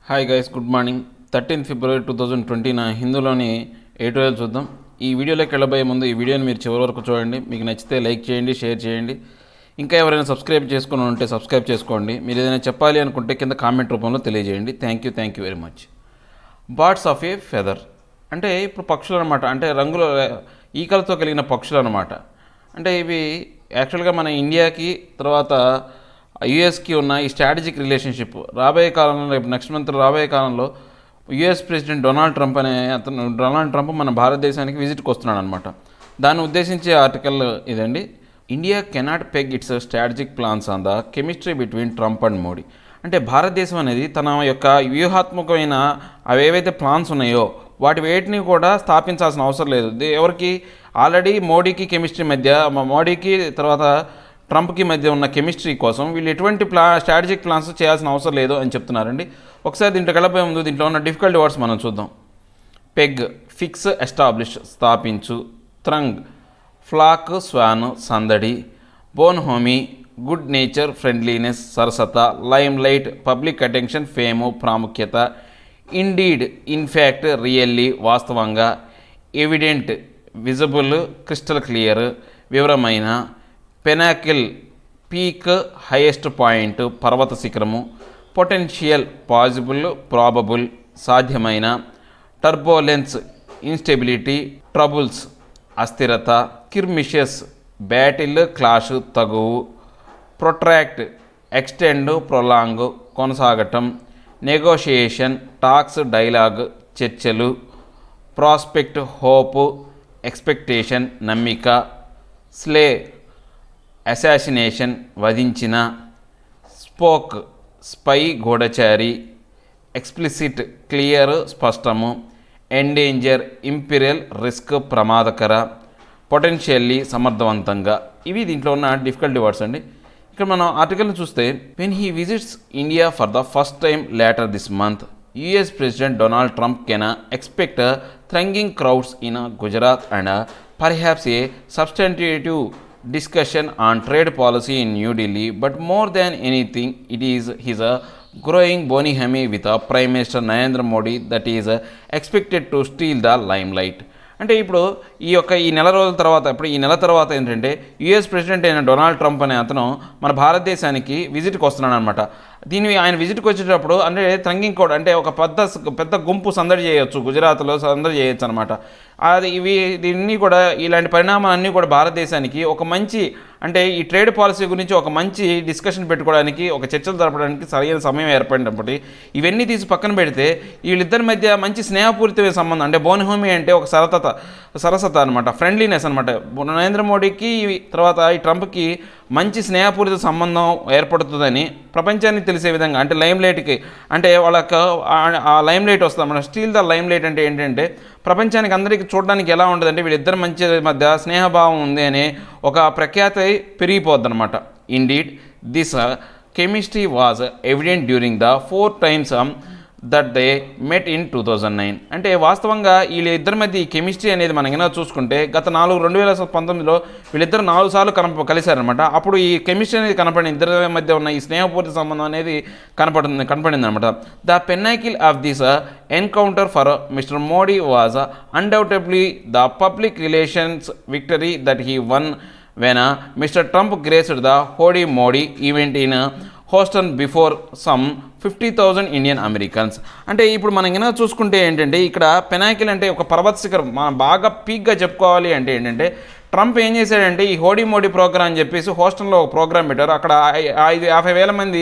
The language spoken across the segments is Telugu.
Hi guys, good morning. 13 ఫిబ్రవరి 2020 హిందూలోని ఎడిటోరియల్ చూద్దాం. ఈ వీడియోలోకి వెళ్ళబోయే ముందు ఈ వీడియోని మీరు చివరి వరకు చూడండి. మీకు నచ్చితే లైక్ చేయండి, షేర్ చేయండి. ఇంకా ఎవరైనా సబ్స్క్రైబ్ చేసుకుని ఉంటే సబ్స్క్రైబ్ చేసుకోండి. మీరు ఏదైనా చెప్పాలి అనుకుంటే కింద కామెంట్ రూపంలో తెలియజేయండి. Thank you very much. Birds of A feather అంటే ఇప్పుడు పక్షులు అనమాట. అంటే రంగుల ఈకలతో కలిగిన పక్షులు అనమాట. అంటే ఇవి యాక్చువల్గా మన ఇండియాకి తర్వాత యుఎస్కి ఉన్న ఈ స్ట్రాటజిక్ రిలేషన్షిప్ రాబోయే కాలంలో, రేపు నెక్స్ట్ మంత్ రాబోయే కాలంలో యుఎస్ ప్రెసిడెంట్ డొనాల్డ్ ట్రంప్ మన భారతదేశానికి విజిట్కి వస్తున్నాడు అనమాట. దాన్ని ఉద్దేశించే ఆర్టికల్ ఇదండి. India cannot peg its strategic plans on the chemistry between Trump and Modi. అంటే భారతదేశం అనేది తన యొక్క వ్యూహాత్మకమైన అవేవైతే ప్లాన్స్ ఉన్నాయో వాటి వేటిని కూడా స్థాపించాల్సిన అవసరం లేదు. ఎవరికి ఆల్రెడీ మోడీకి కెమిస్ట్రీ మధ్య, మోడీకి తర్వాత ట్రంప్కి మధ్య ఉన్న కెమిస్ట్రీ కోసం వీళ్ళు ఎటువంటి స్ట్రాటజిక్ ప్లాన్స్ చేయాల్సిన అవసరం లేదు అని చెప్తున్నారండి. ఒకసారి దీంట్లో వెళ్ళబోయే ముందు దీంట్లో ఉన్న డిఫికల్ట్ వర్డ్స్ మనం చూద్దాం. పెగ్, ఫిక్స్, ఎస్టాబ్లిష్, స్థాపించు. థ్రంగ్, ఫ్లాక్, స్వాన్, సందడి. Bonhomie, good nature, friendliness, సరసత. Limelight, public attention, fame, ప్రాముఖ్యత. ఇండీడ్, ఇన్ఫ్యాక్ట్, రియల్లీ, వాస్తవంగా. ఎవిడెంట్, విజిబుల్, క్రిస్టల్ క్లియర్, వివరమైన. పెనాకిల్, పీక్, హైయెస్ట్ పాయింట్, పర్వత శిఖరము. పొటెన్షియల్, పాజిబుల్, ప్రాబబుల్, సాధ్యమైన. టర్బోలెన్స్, ఇన్స్టెబిలిటీ, ట్రబుల్స్, అస్థిరత. స్కిర్మిషెస్, బ్యాటిల్, క్లాష్, తగువు. ప్రొట్రాక్ట్, ఎక్స్టెండ్, ప్రొలాంగ్, కొనసాగటం. నెగోషియేషన్, టాక్స్, డైలాగ్, చర్చలు. ప్రాస్పెక్ట్, హోప్, ఎక్స్పెక్టేషన్, నమ్మిక. స్లే, అసాసినేషన్, వధించిన. స్పోక్, స్పై, గూఢచారి. Explicit, clear, స్పష్టము. Endanger, imperial, risk, ప్రమాదకర. పొటెన్షియల్లీ, సమర్థవంతంగా. ఇవి దీంట్లో ఉన్న డిఫికల్టీ వర్డ్స్ అండి. ఇక్కడ మనం ఆర్టికల్ని చూస్తే, when he visits India for the first time later this month, US President Donald Trump can expect thronging crowds in Gujarat and perhaps a substantive discussion on trade policy in New Delhi, but more than anything it is his growing bonihami with Prime Minister Narendra Modi that is expected to steal the limelight. అంటే ఇప్పుడు ఈ నెల రోజుల తర్వాత, ఈ నెల తర్వాత ఏంటంటే యుఎస్ ప్రెసిడెంట్ అయిన డొనాల్డ్ ట్రంప్ అనే అతను మన భారతదేశానికి విజిట్కి వస్తున్నాడు అనమాట. ఆయన విజిట్కి వచ్చేటప్పుడు అంటే థ్రంగింగ్ కోడ్ అంటే ఒక పెద్ద గుంపు సందడి చేయొచ్చు, గుజరాత్లో సందడి చేయొచ్చు అనమాట. దీన్ని కూడా ఇలాంటి పరిణామాలన్నీ కూడా భారతదేశానికి ఒక మంచి అంటే ఈ ట్రేడ్ పాలసీ గురించి ఒక మంచి డిస్కషన్ పెట్టుకోవడానికి, ఒక చర్చలు జరపడానికి సరైన సమయం ఏర్పడినప్పటి ఇవన్నీ తీసి పక్కన పెడితే వీళ్ళిద్దరి మధ్య మంచి స్నేహపూరితమైన సంబంధం, అంటే బోన్హోమీ అంటే ఒక సరసత అనమాట, ఫ్రెండ్లీనెస్ అనమాట. నరేంద్ర మోడీకి తర్వాత ఈ ట్రంప్కి మంచి స్నేహపూరిత సంబంధం ఏర్పడుతుందని ప్రపంచానికి తెలిసే విధంగా, అంటే లైమ్ లైట్కి అంటే వాళ్ళకి ఆ లైమ్ లైట్ వస్తుంది మన స్టీల్ ద లైమ్ లైట్ అంటే ఏంటంటే ప్రపంచానికి అందరికీ చూడడానికి ఎలా ఉంటుందంటే వీళ్ళిద్దరి మంచి మధ్య స్నేహభావం ఉంది అనే ఒక ప్రఖ్యాతి పెరిగిపోద్ది అనమాట. Indeed this chemistry was evident during the 4 times that they met in 2009. అంటే వాస్తవంగా వీళ్ళిద్దరి మధ్య ఈ కెమిస్ట్రీ అనేది మనకైనా చూసుకుంటే గత 2019లో వీళ్ళిద్దరు 4 సార్లు కలిశారనమాట. అప్పుడు ఈ కెమిస్ట్రీ అనేది కనపడింది, ఇద్దరి మధ్య ఉన్న ఈ స్నేహపూర్తి సంబంధం అనేది కనపడింది అనమాట. The pinnacle of this encounter for mister Modi was undoubtedly the public relations victory that he won when Mr. Trump graced the Howdy Modi event in Houston before some 50,000 Indian Americans. అంటే ఇప్పుడు మనం ఏమైనా చూసుకుంటే ఏంటంటే ఇక్కడ పెనాకిల్ అంటే ఒక పర్వత శిఖరం, మనం బాగా పీక్గా చెప్పుకోవాలి అంటే ఏంటంటే ట్రంప్ ఏం చేశాడంటే ఈ హోడీ మోడీ ప్రోగ్రామ్ అని చెప్పేసి హోస్టన్లో ఒక ప్రోగ్రామ్ పెట్టారు. అక్కడ 50,000 మంది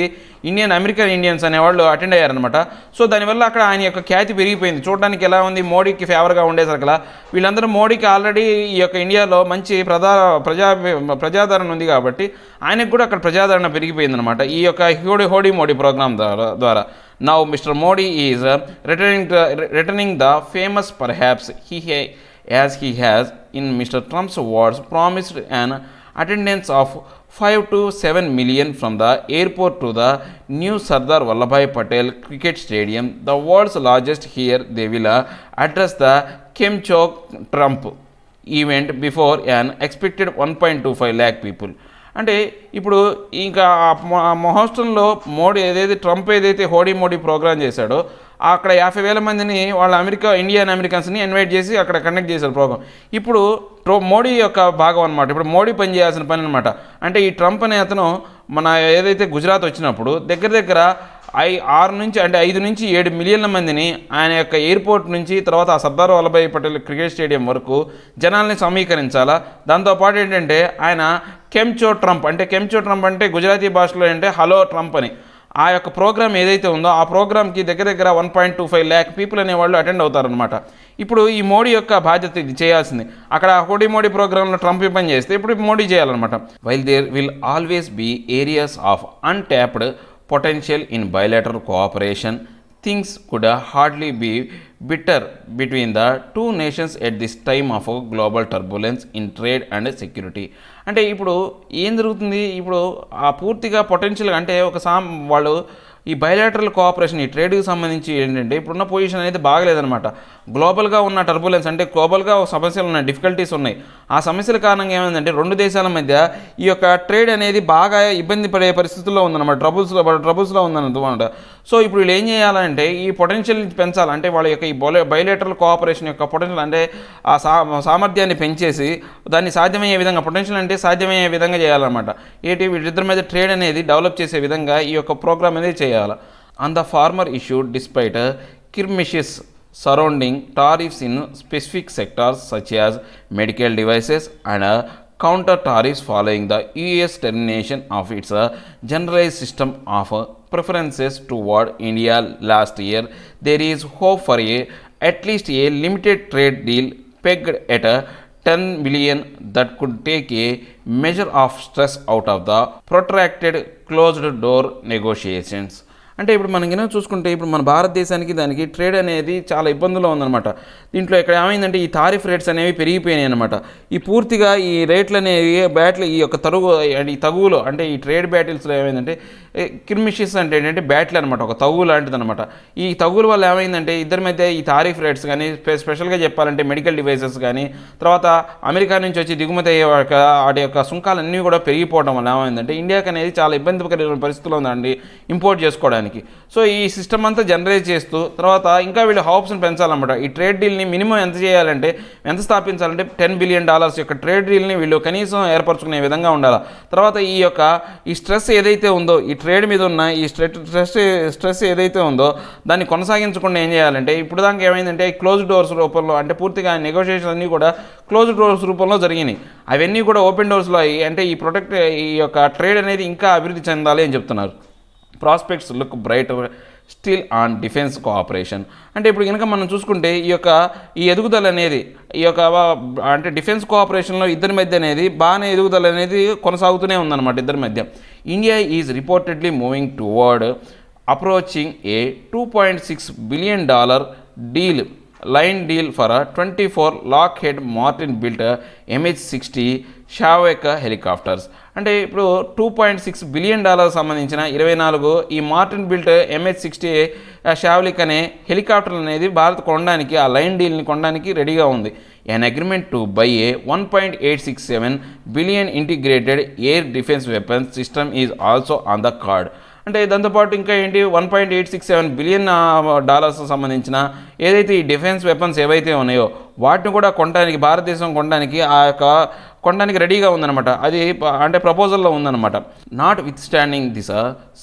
అమెరికన్ ఇండియన్స్ అనేవాళ్ళు అటెండ్ అయ్యారనమాట. సో దానివల్ల అక్కడ ఆయన యొక్క ఖ్యాతి పెరిగిపోయింది. చూడడానికి ఎలా ఉంది, మోడీకి ఫేవర్గా ఉండేసరికి వీళ్ళందరూ మోడీకి ఆల్రెడీ ఈ యొక్క ఇండియాలో మంచి ప్రజాదరణ ఉంది కాబట్టి ఆయనకు కూడా అక్కడ ప్రజాదరణ పెరిగిపోయిందనమాట ఈ యొక్క హోడీ మోడీ ప్రోగ్రామ్ ద్వారా. Now mister Modi is returning the famous perhaps as he has, in Mr. Trump's words, promised an attendance of 5 to 7 million from the airport to the new Sardar Vallabhbhai Patel Cricket Stadium, the world's largest. Here they will address the Chok Trump event before an expected 1.25 lakh people. అంటే ఇప్పుడు ఇంకా మొహస్టన్లో మోడీ ఏదైతే ట్రంప్ ఏదైతే మోడీ ప్రోగ్రామ్ చేశాడో అక్కడ 50,000 మందిని వాళ్ళ ఇండియన్ అమెరికన్స్ని ఇన్వైట్ చేసి అక్కడ కండక్ట్ చేశారు ప్రోగ్రామ్. ఇప్పుడు మోడీ యొక్క భాగం అనమాట. ఇప్పుడు మోడీ పని చేయాల్సిన పని అనమాట. అంటే ఈ ట్రంప్ అనే అతను మన ఏదైతే గుజరాత్ వచ్చినప్పుడు దగ్గర 5 నుంచి 7 మిలియన్ల మందిని ఆయన యొక్క ఎయిర్పోర్ట్ నుంచి తర్వాత ఆ సర్దార్ వల్లభాయ్ పటేల్ క్రికెట్ స్టేడియం వరకు జనాల్ని సమీకరించాలా. దాంతోపాటు ఏంటంటే ఆయన కెంచో ట్రంప్ అంటే గుజరాతీ భాషలో అంటే హలో ట్రంప్ అని ఆ యొక్క ప్రోగ్రామ్ ఏదైతే ఉందో ఆ ప్రోగ్రామ్కి దగ్గర 1.25 lakh పీపుల్ అనేవాళ్ళు అటెండ్ అవుతారనమాట. ఇప్పుడు ఈ మోడీ యొక్క బాధ్యత ఇది చేయాల్సింది. అక్కడ మోడీ ప్రోగ్రాంలో ట్రంప్ పని చేస్తే ఇప్పుడు మోడీ చేయాలన్నమాట. While there will always be areas of untapped potential in bilateral cooperation, things could hardly be bitter between the two nations at this time of global turbulence in trade and security. అంటే ఇప్పుడు ఏం జరుగుతుంది, ఇప్పుడు ఆ పూర్తిగా పొటెన్షియల్ అంటే వాళ్ళు ఈ బయలాటరల్ కోఆపరేషన్ ఈ ట్రేడ్కి సంబంధించి ఏంటంటే ఇప్పుడున్న పొజిషన్ అనేది బాగలేదనమాట. గ్లోబల్గా ఉన్న టర్బులెన్స్ అంటే గ్లోబల్గా సమస్యలు ఉన్నాయి, డిఫికల్టీస్ ఉన్నాయి. ఆ సమస్యల కారణంగా ఏమైందంటే 2 దేశాల మధ్య ఈ యొక్క ట్రేడ్ అనేది బాగా ఇబ్బంది పడే పరిస్థితుల్లో ఉందన్నమాట, ట్రబుల్స్లో ఉందన్నమాట. సో ఇప్పుడు వీళ్ళు ఏం చేయాలంటే ఈ పొటెన్షియల్ పెంచాలంటే వాళ్ళ యొక్క ఈ బయలాటరల్ కోఆపరేషన్ యొక్క పొటెన్షియల్ అంటే ఆ సామర్థ్యాన్ని పెంచేసి దాన్ని సాధ్యమయ్యే విధంగా పొటెన్షియల్ అంటే సాధ్యమయ్యే విధంగా చేయాలన్నమాట. వీళ్ళిద్దరి మీద ట్రేడ్ అనేది డెవలప్ చేసే విధంగా ఈ యొక్క ప్రోగ్రామ్ అనేది చేయాలి. On the former issue, despite skirmishes surrounding tariffs in specific sectors such as medical devices and counter tariffs following the US termination of its generalized system of preferences toward India last year, there is hope for at least a limited trade deal pegged at 10 billion that could take a measure of stress out of the protracted closed door negotiations. అంటే ఇప్పుడు మనం కింద చూసుకుంటే ఇప్పుడు మన భారతదేశానికి దానికి ట్రేడ్ అనేది చాలా ఇబ్బందుల్లో ఉందన్నమాట. దీంట్లో ఇక్కడ ఏమైందంటే ఈ టారిఫ్ రేట్స్ అనేవి పెరిగిపోయినాయి అనమాట. ఈ పూర్తిగా ఈ రేట్లు అనేవి ఈ యొక్క తగువులు అంటే ఈ ట్రేడ్ బ్యాటిల్స్లో ఏమైందంటే కిర్మిషిస్ అంటే ఏంటంటే బ్యాటిల్ అనమాట, ఒక తగువు లాంటిది అనమాట. ఈ తగువుల వల్ల ఏమైందంటే ఇద్దరి మధ్య ఈ టారిఫ్ రేట్స్ కానీ స్పెషల్గా చెప్పాలంటే మెడికల్ డివైసెస్ కానీ తర్వాత అమెరికా నుంచి వచ్చి దిగుమతి అయ్యే వాటి యొక్క సుంకాలన్నీ కూడా పెరిగిపోవడం వల్ల ఏమైందంటే ఇండియాకి అనేది చాలా ఇబ్బందికరమైన పరిస్థితుల్లో ఉందండి ఇంపోర్ట్ చేసుకోవడానికి. సో ఈ సిస్టమ్ అంతా జనరేట్ చేస్తూ తర్వాత ఇంకా వీళ్ళు హోప్స్ని పెంచాలన్నమాట. ఈ ట్రేడ్ డీల్ని మినిమం ఎంత స్థాపించాలంటే $10 billion యొక్క ట్రేడ్ డీల్ని వీళ్ళు కనీసం ఏర్పరచుకునే విధంగా ఉండాలి. తర్వాత ఈ స్ట్రెస్ ఏదైతే ఉందో ఈ ట్రేడ్ మీద ఉన్న ఈ స్ట్రెస్ ఏదైతే ఉందో దాన్ని కొనసాగించకుండా ఏం చేయాలంటే ఇప్పుడు దాకా ఏమైందంటే క్లోజ్ డోర్స్ రూపంలో అంటే పూర్తిగా నెగోషియేషన్ అన్నీ కూడా క్లోజ్ డోర్స్ రూపంలో జరిగినాయి. అవన్నీ కూడా ఓపెన్ డోర్స్లో అయ్యి అంటే ఈ యొక్క ట్రేడ్ అనేది ఇంకా అభివృద్ధి చెందాలి అని చెప్తున్నారు. Prospects look bright still on defence cooperation. అంటే ఇప్పుడు కనుక మనం చూసుకుంటే ఈ ఎదుగుదల అనేది అంటే డిఫెన్స్ కోఆపరేషన్లో ఇద్దరి మధ్య అనేది బాగానే ఎదుగుదల అనేది కొనసాగుతూనే ఉందన్నమాట ఇద్దరి మధ్య. India is reportedly moving towards approaching A $2.6 billion line deal for a 24 Lockheed Martin built MH-60 Shavak helicopters. అంటే ఇప్పుడు $2.6 billion సంబంధించిన 24 ఈ మార్టిన్ బిల్ట్ MH-60 షావ్లిక్ అనే హెలికాప్టర్ అనేది భారత్ కొనడానికి ఆ లైన్ డీల్ని కొనడానికి రెడీగా ఉంది. An agreement to buy a $1.867 billion integrated air defense weapons system is also on the card. అంటే దాంతోపాటు ఇంకా ఏంటి $1.867 billion సంబంధించిన ఏదైతే ఈ డిఫెన్స్ వెపన్స్ ఏవైతే ఉన్నాయో వాటిని కూడా కొనడానికి భారతదేశం కొనడానికి రెడీగా ఉందన్నమాట. అది అంటే ప్రపోజల్లో ఉందన్నమాట. Not with standing this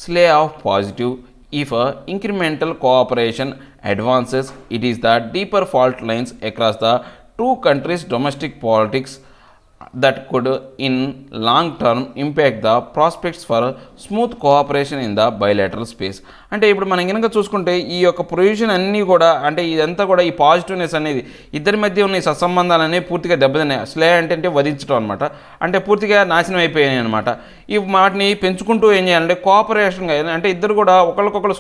slay of positive if incremental cooperation advances, it is the deeper fault lines across the two countries' domestic politics that could in long term impact the prospects for smooth cooperation in the bilateral space. అంటే ఇప్పుడు మనం కనుక చూసుకుంటే ఈ యొక్క ప్రొవిజన్ అన్నీ కూడా అంటే ఇదంతా కూడా ఈ పాజిటివ్నెస్ అనేది ఇద్దరి మధ్య ఉన్న ఈ సత్సంబంధాలు అనేవి పూర్తిగా దెబ్బతిన్నాయి. స్లే అంటే వధించడం అనమాట, అంటే పూర్తిగా నాశనం అయిపోయాయి అనమాట. ఈ వాటిని పెంచుకుంటూ ఏం చేయాలంటే కోఆపరేషన్గా అంటే ఇద్దరు కూడా ఒకరికొకరు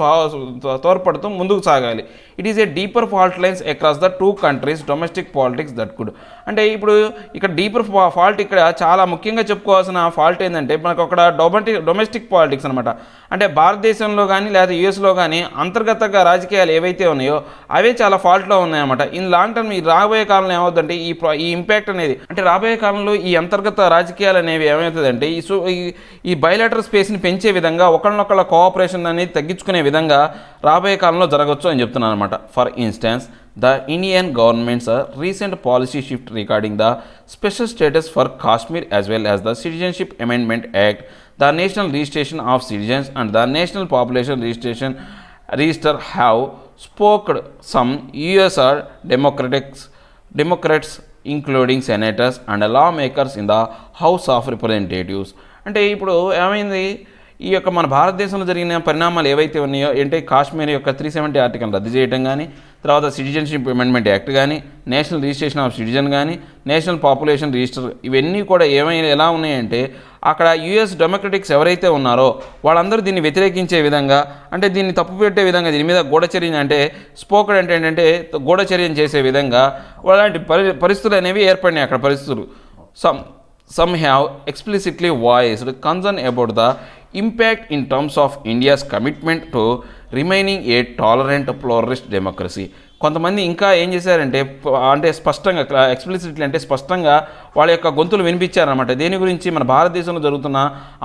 తోడ్పడుతూ ముందుకు సాగాలి. It is a deeper fault lines across the two countries domestic politics that could. అంటే ఇప్పుడు ఇక్కడ డీపర్ ఫాల్ట్ ఇక్కడ చాలా ముఖ్యంగా చెప్పుకోవాల్సిన ఫాల్ట్ ఏంటంటే మనకు అక్కడ డొమెస్టిక్ పాలిటిక్స్ అనమాట. అంటే భారతదేశంలో కానీ లేదా యూఎస్లో కానీ అంతర్గతంగా రాజకీయాలు ఏవైతే ఉన్నాయో అవే చాలా ఫాల్ట్లో ఉన్నాయన్నమాట. ఇన్ లాంగ్ టర్మ్ ఈ రాబోయే కాలంలో ఏమవుతుందంటే ఈ ఇంపాక్ట్ అనేది అంటే రాబోయే కాలంలో ఈ అంతర్గత రాజకీయాలు అనేవి ఏమవుతుందంటే ఈ బయలాటరల్ స్పేస్ని పెంచే విధంగా ఒకళ్ళనొకళ్ళ కోఆపరేషన్ అనేది తగ్గించుకునే విధంగా రాబోయే కాలంలో జరగవచ్చు అని చెప్తున్నాను అనమాట. For instance, the Indian government's recent policy shift regarding the special status for Kashmir as well as the Citizenship Amendment Act, the National Registration of Citizens and the National Population Register have sparked some US Democrats including senators and lawmakers in the House of Representatives. అంటే ఇప్పుడు ఏమైంది, ఈ యొక్క మన భారతదేశంలో జరిగిన పరిణామాలు ఏవైతే ఉన్నాయో అంటే కాశ్మీర్ యొక్క 370 ఆర్టికల్ రద్దు చేయడం కానీ, తర్వాత సిటిజన్షిప్ అమెండ్మెంట్ యాక్ట్ కానీ, నేషనల్ రిజిస్ట్రేషన్ ఆఫ్ సిటిజన్ కానీ, నేషనల్ పాపులేషన్ రిజిస్టర్, ఇవన్నీ కూడా ఎలా ఉన్నాయంటే అక్కడ యూఎస్ డెమోక్రటిక్స్ ఎవరైతే ఉన్నారో వాళ్ళందరూ దీన్ని వ్యతిరేకించే విధంగా అంటే దీన్ని తప్పుపెట్టే విధంగా దీని మీద గూఢచర్య అంటే స్పోకడ్ అంటే ఏంటంటే గూఢచర్యం చేసే విధంగా అలాంటి పరిస్థితులు అనేవి ఏర్పడినాయి. అక్కడ పరిస్థితులు some have explicitly voiced concern about the impact in terms of India's commitment to remaining a tolerant pluralist democracy. కొంతమంది ఇంకా ఏం చేశారంటే అంటే స్పష్టంగా ఎక్స్ప్లిసిట్లీ అంటే స్పష్టంగా వాళ్ళ యొక్క గొంతులు వినిపించారనమాట. దేని గురించి మన భారతదేశంలో జరుగుతున్న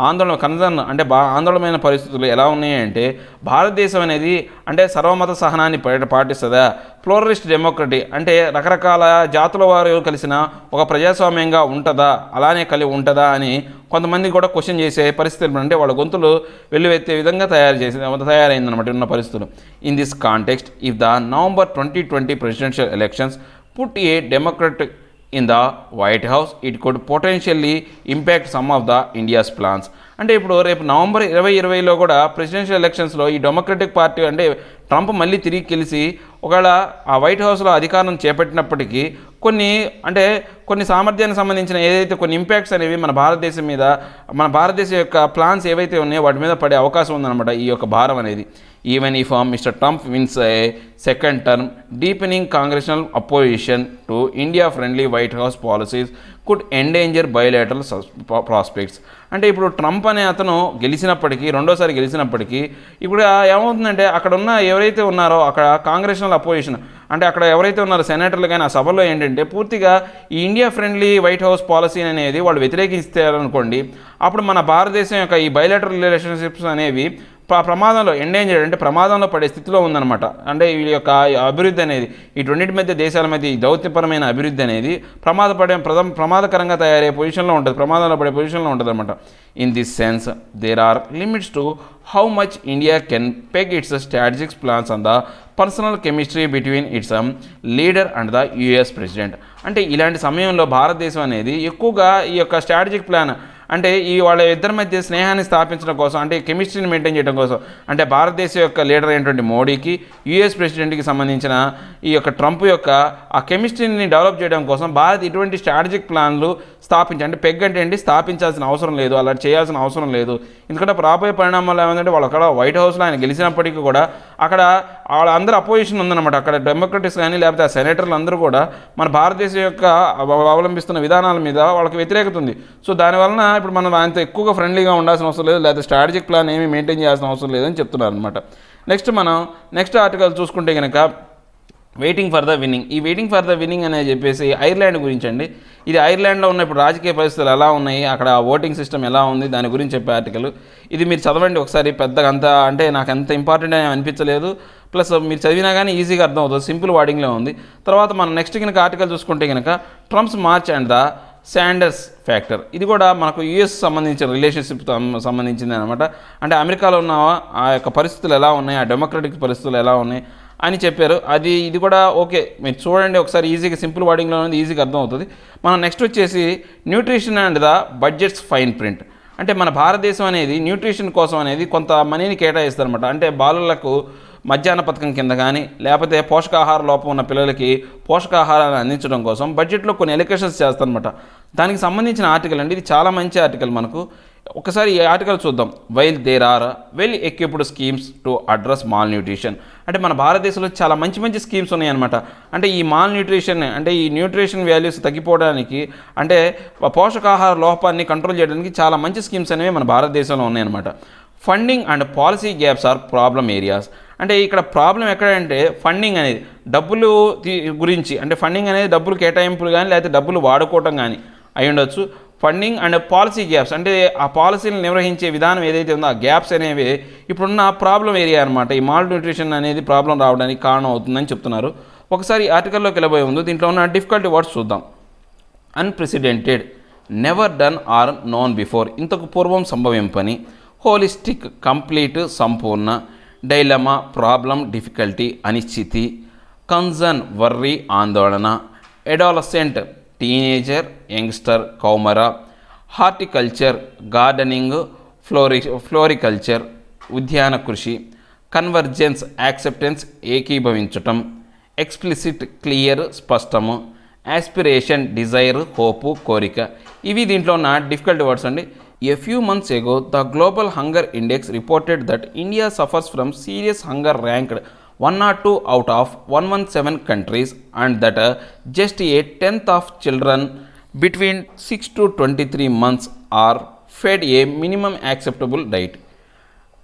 ఆందోళన కన్సర్న్ అంటే ఆందోళనమైన పరిస్థితులు ఎలా ఉన్నాయంటే భారతదేశం అనేది అంటే సర్వమత సహనాన్ని పాటిస్తుందా, ప్లూరలిస్ట్ డెమోక్రటీ అంటే రకరకాల జాతుల వారు కలిసిన ఒక ప్రజాస్వామ్యంగా ఉంటుందా, అలానే కలిగి ఉంటుందా అని కొంతమంది కూడా క్వశ్చన్ చేసే పరిస్థితులు అంటే వాళ్ళ గొంతులు వెల్లువెత్తే విధంగా తయారైందనమాట ఉన్న పరిస్థితులు. In this context, if the November 2020 presidential elections put a Democrat in the White House, it could potentially impact some of the India's plans. అంటే ఇప్పుడు రేపు నవంబర్ 2020లో కూడా ప్రెసిడెన్షియల్ ఎలక్షన్స్లో ఈ డెమోక్రటిక్ పార్టీ అంటే ట్రంప్ మళ్ళీ తిరిగి గెలిచి ఒకవేళ ఆ వైట్ హౌస్లో అధికారం చేపట్టినప్పటికీ కొన్ని సామర్థ్యానికి సంబంధించిన ఏదైతే కొన్ని ఇంపాక్ట్స్ అనేవి మన భారతదేశం మీద మన భారతదేశం యొక్క ప్లాన్స్ ఏవైతే ఉన్నాయో వాటి మీద పడే అవకాశం ఉందన్నమాట ఈ యొక్క భారం అనేది. Even if Mr Trump wins a second term, deepening congressional opposition to India friendly White House policies could endanger bilateral prospects. అంటే ఇప్పుడు ట్రంప్ అనే అతను రెండోసారి గెలిచినప్పటికీ ఇప్పుడు ఏమవుతుందంటే అక్కడ ఉన్న ఎవరైతే ఉన్నారో అక్కడ కాంగ్రెషనల్ అపోజిషన్ అంటే అక్కడ ఎవరైతే ఉన్నారో సెనేటర్లు కానీ ఆ సభలో ఏంటంటే పూర్తిగా ఈ India friendly White house policy అనేది వాళ్ళు వ్యతిరేకిస్తారనుకోండి, అప్పుడు మన భారతదేశం యొక్క ఈ బయోలేటరల్ రిలేషన్షిప్స్ అనేవి ప్రమాదంలో ఎండేంజర్డ్ అంటే ప్రమాదంలో పడే స్థితిలో ఉందన్నమాట. అంటే వీళ్ళ యొక్క అభివృద్ధి అనేది ఈ రెండింటి మధ్య దేశాల మధ్య ఈ దౌత్యపరమైన అభివృద్ధి అనేది ప్రమాదకరంగా తయారయ్యే పొజిషన్లో ఉంటుంది, ప్రమాదంలో పడే పొజిషన్లో ఉంటుంది అనమాట. In this sense there are limits to how much India can peg its strategic plans on the personal chemistry between its leader and the US president. అంటే ఇలాంటి సమయంలో భారతదేశం అనేది ఎక్కువగా ఈ యొక్క స్ట్రాటజిక్ ప్లాన్ అంటే వాళ్ళ ఇద్దరి మధ్య స్నేహాన్ని స్థాపించడం కోసం అంటే కెమిస్ట్రీని మెయింటైన్ చేయడం కోసం అంటే భారతదేశం యొక్క లీడర్ అయినటువంటి మోడీకి యుఎస్ ప్రెసిడెంట్కి సంబంధించిన ఈ యొక్క ట్రంప్ యొక్క ఆ కెమిస్ట్రీని డెవలప్ చేయడం కోసం భారత్ ఇటువంటి స్ట్రాటజిక్ ప్లాన్లు అంటే పెగ్ అంటే ఏంటి స్థాపించాల్సిన అవసరం లేదు, అలా చేయాల్సిన అవసరం లేదు. ఎందుకంటే రాబోయే పరిణామాలు ఏమంటే వాళ్ళు అక్కడ వైట్ హౌస్లో ఆయన గెలిచినప్పటికీ కూడా అక్కడ వాళ్ళందరూ అపోజిషన్ ఉందన్నమాట. అక్కడ డెమోక్రటిక్స్ కానీ లేకపోతే ఆ సెనేటర్లు అందరూ కూడా మన భారతదేశం యొక్క అవలంబిస్తున్న విధానాల మీద వాళ్ళకి వ్యతిరేకత ఉంది. సో దానివలన ఇప్పుడు మనం అంత ఎక్కువగా ఫ్రెండ్లీగా ఉండాల్సిన అవసరం లేదు, లేదా స్ట్రాటజిక్ ప్లాన్ ఏమీ మెయింటైన్ చేయాల్సిన అవసరం లేదని చెప్తున్నారు అనమాట. నెక్స్ట్ ఆర్టికల్ చూసుకుంటే కనుక వెయిటింగ్ ఫర్ ద విన్నింగ్. ఈ వెయిటింగ్ ఫర్ ద విన్నింగ్ అనేది చెప్పేసి ఐర్లాండ్ గురించి అండి. ఇది ఐర్లాండ్లో ఉన్న ఇప్పుడు రాజకీయ పరిస్థితులు ఎలా ఉన్నాయి, అక్కడ ఓటింగ్ సిస్టమ్ ఎలా ఉంది దాని గురించి చెప్పే ఆర్టికల్. ఇది మీరు చదవండి ఒకసారి. పెద్దగా అంత అంటే నాకు అంత ఇంపార్టెంట్ అని అనిపించలేదు, ప్లస్ మీరు చదివినా కానీ ఈజీగా అర్థం అవుతుంది, సింపుల్ వార్డింగ్లో ఉంది. తర్వాత మనం నెక్స్ట్ కనుక ఆర్టికల్ చూసుకుంటే కనుక Trump's March and the Sanders factor. ఇది కూడా మనకు యూఎస్ సంబంధించిన రిలేషన్షిప్ సంబంధించింది అనమాట. అంటే అమెరికాలో ఉన్న ఆ యొక్క పరిస్థితులు ఎలా ఉన్నాయి, ఆ డెమోక్రటిక్ పరిస్థితులు ఎలా ఉన్నాయి అని చెప్పారు. ఇది కూడా ఓకే, మీరు చూడండి ఒకసారి ఈజీగా సింపుల్ వార్డింగ్లో ఉంది, ఈజీగా అర్థం అవుతుంది. మనం నెక్స్ట్ వచ్చేసి nutrition and the budgets fine print. అంటే మన భారతదేశం అనేది న్యూట్రిషన్ కోసం అనేది కొంత మనీని కేటాయిస్తారు అనమాట. అంటే బాలులకు మధ్యాహ్న పథకం కింద కానీ లేకపోతే పోషకాహార లోపం ఉన్న పిల్లలకి పోషకాహారాన్ని అందించడం కోసం బడ్జెట్లో కొన్ని ఎలొకేషన్స్ చేస్తారనమాట. దానికి సంబంధించిన ఆర్టికల్ అండి. ఇది చాలా మంచి ఆర్టికల్ మనకు. ఒకసారి ఈ ఆర్టికల్ చూద్దాం. While there are well equipped schemes to address malnutrition. అంటే మన భారతదేశంలో చాలా మంచి మంచి స్కీమ్స్ ఉన్నాయన్నమాట. అంటే ఈ మాల్ న్యూట్రిషన్ అంటే ఈ న్యూట్రిషన్ వాల్యూస్ తగ్గిపోవడానికి అంటే పోషకాహార లోపాన్ని కంట్రోల్ చేయడానికి చాలా మంచి స్కీమ్స్ అనేవి మన భారతదేశంలో ఉన్నాయన్నమాట. Funding and policy gaps are problem areas. అంటే ఇక్కడ ప్రాబ్లం ఎక్కడంటే ఫండింగ్ అనేది డబ్బులు గురించి, అంటే ఫండింగ్ అనేది డబ్బులు కేటాయింపులు కానీ లేకపోతే డబ్బులు వాడుకోవటం కానీ అయి ఉండొచ్చు. ఫండింగ్ అండ్ పాలసీ గ్యాప్స్ అంటే ఆ పాలసీలను నిర్వహించే విధానం ఏదైతే ఉందో ఆ గ్యాప్స్ అనేవి ఇప్పుడున్న ప్రాబ్లం ఏరియా అనమాట. ఈ మాల్ న్యూట్రిషన్ అనేది ప్రాబ్లం రావడానికి కారణం అవుతుందని చెప్తున్నారు. ఒకసారి ఆర్టికల్లోకి వెళ్ళబోయే ముందు దీంట్లో ఉన్న డిఫికల్టీ వర్డ్స్ చూద్దాం. Unprecedented, never done or known before, ఇంతకు పూర్వం సంభవింపని. హోలిస్టిక్, కంప్లీట్, సంపూర్ణ. డైలమా, ప్రాబ్లం, డిఫికల్టీ, అనిశ్చితి. కన్సర్న్, వర్రీ, ఆందోళన. ఎడాలసెంట్, టీనేజర్, యంగ్స్టర్, కౌమర. హార్టికల్చర్, గార్డెనింగ్, ఫ్లోరికల్చర్, ఉద్యాన కృషి. కన్వర్జెన్స్, యాక్సెప్టెన్స్, ఏకీభవించటం. ఎక్స్ప్లిసిట్, క్లియర్, స్పష్టము. యాస్పిరేషన్, డిజైర్, హోపు, కోరిక. ఇవి దీంట్లో ఉన్న డిఫికల్ట్ వర్డ్స్ అండి. A few months ago, the Global Hunger Index reported that India suffers from serious hunger, ranked 102 out of 117 countries, and that just a tenth of children between 6 to 23 months are fed a minimum acceptable diet.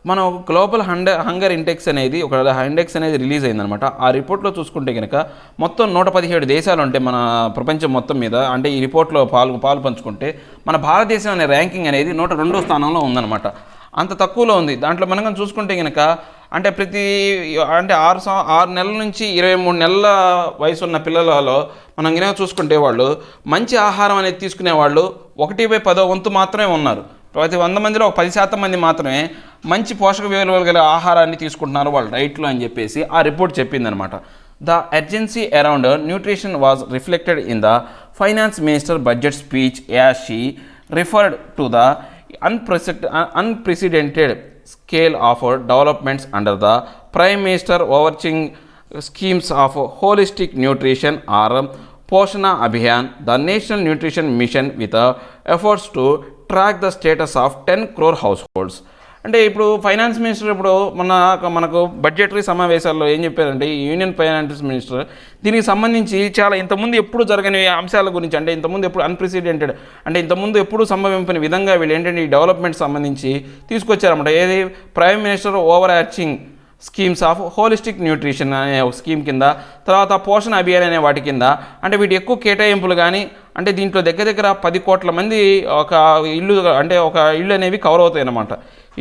మనం గ్లోబల్ హంగర్ ఇండెక్స్ అనేది ఒక ఇండెక్స్ అనేది రిలీజ్ అయిందనమాట. ఆ రిపోర్ట్లో చూసుకుంటే కనుక మొత్తం 117 దేశాలు ఉంటాయి మన ప్రపంచం మొత్తం మీద. అంటే ఈ రిపోర్ట్లో పాలు పంచుకుంటే మన భారతదేశం అనే ర్యాంకింగ్ అనేది 102వ స్థానంలో ఉందన్నమాట. అంత తక్కువలో ఉంది. దాంట్లో మనం చూసుకుంటే కనుక అంటే అంటే 6 నెలల నుంచి 23 నెలల వయసు ఉన్న పిల్లలలో మనం కనుక చూసుకుంటే వాళ్ళు మంచి ఆహారం అనేది తీసుకునే వాళ్ళు 1/10 వంతు మాత్రమే ఉన్నారు. ప్రతి 100 మందిలో ఒక 10% మంది మాత్రమే మంచి పోషక విలువలు గల ఆహారాన్ని తీసుకుంటున్నారు వాళ్ళ డైట్లో అని చెప్పేసి ఆ రిపోర్ట్ చెప్పిందనమాట. The urgency around nutrition was reflected in the finance minister budget speech as she referred to the unprecedented scale of developments under the Prime Minister overarching schemes of holistic nutrition or Poshana Abhiyan, the National Nutrition Mission, with efforts to track the status of 10 crore households. అంటే ఇప్పుడు ఫైనాన్స్ మినిస్టర్ ఇప్పుడు మనకు బడ్జెటరీ సమావేశాల్లో ఏం చెప్పారంటే ఈ యూనియన్ ఫైనాన్స్ మినిస్టర్ దీనికి సంబంధించి చాలా ఇంతకుముందు ఎప్పుడు జరగని అంశాల గురించి, అంటే ఇంతకుముందు ఎప్పుడు అన్ప్రెసిడెంటెడ్ అంటే ఇంతకుముందు ఎప్పుడు సంభవింపని విధంగా వీళ్ళు ఏంటంటే ఈ డెవలప్మెంట్ సంబంధించి తీసుకొచ్చారన్నమాట. ఏది prime minister over arching schemes of holistic nutrition అనే ఒక స్కీమ్ కింద, తర్వాత పోషణ అభియాన్ అనే వాటి కింద అంటే వీటి ఎక్కువ కేటాయింపులు కానీ అంటే దీంట్లో దగ్గర 10 కోట్ల మంది ఒక ఇల్లు అనేవి కవర్ అవుతాయి అన్నమాట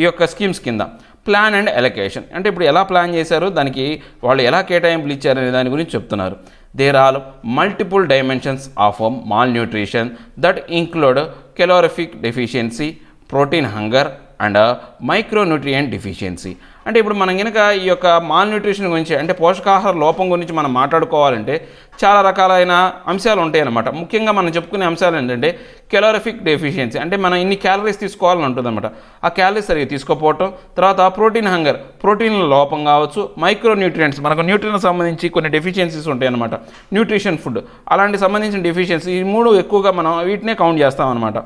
ఈ యొక్క స్కీమ్స్ కింద. ప్లాన్ అండ్ ఎలొకేషన్ అంటే ఇప్పుడు ఎలా ప్లాన్ చేశారు, దానికి వాళ్ళు ఎలా కేటాయింపులు ఇచ్చారనే దాని గురించి చెప్తున్నారు. There are multiple dimensions of malnutrition that include calorific deficiency, protein hunger and micronutrient deficiency. అంటే ఇప్పుడు మనం కనుక ఈ యొక్క మాల్ న్యూట్రిషన్ గురించి అంటే పోషకాహార లోపం గురించి మనం మాట్లాడుకోవాలంటే చాలా రకాలైన అంశాలు ఉంటాయి అన్నమాట. ముఖ్యంగా మనం చెప్పుకునే అంశాలు ఏంటంటే కెలోరిఫిక్ డెఫిషియన్సీ అంటే మనం ఇన్ని క్యాలరీస్ తీసుకోవాలని ఉంటుందన్నమాట. ఆ క్యాలరీస్ సరిగ్గా తీసుకోకపోవటం, తర్వాత ప్రోటీన్ హంగర్ ప్రోటీన్ల లోపం కావచ్చు, మైక్రో న్యూట్రియంట్స్ మనకు న్యూట్రియన్ సంబంధించి కొన్ని డెఫిషియన్సీస్ ఉంటాయి అన్నమాట. న్యూట్రిషన్ ఫుడ్ అలాంటి సంబంధించిన డెఫిషియన్సీ ఈ 3 ఎక్కువగా మనం వీటినే కౌంట్ చేస్తాం అన్నమాట.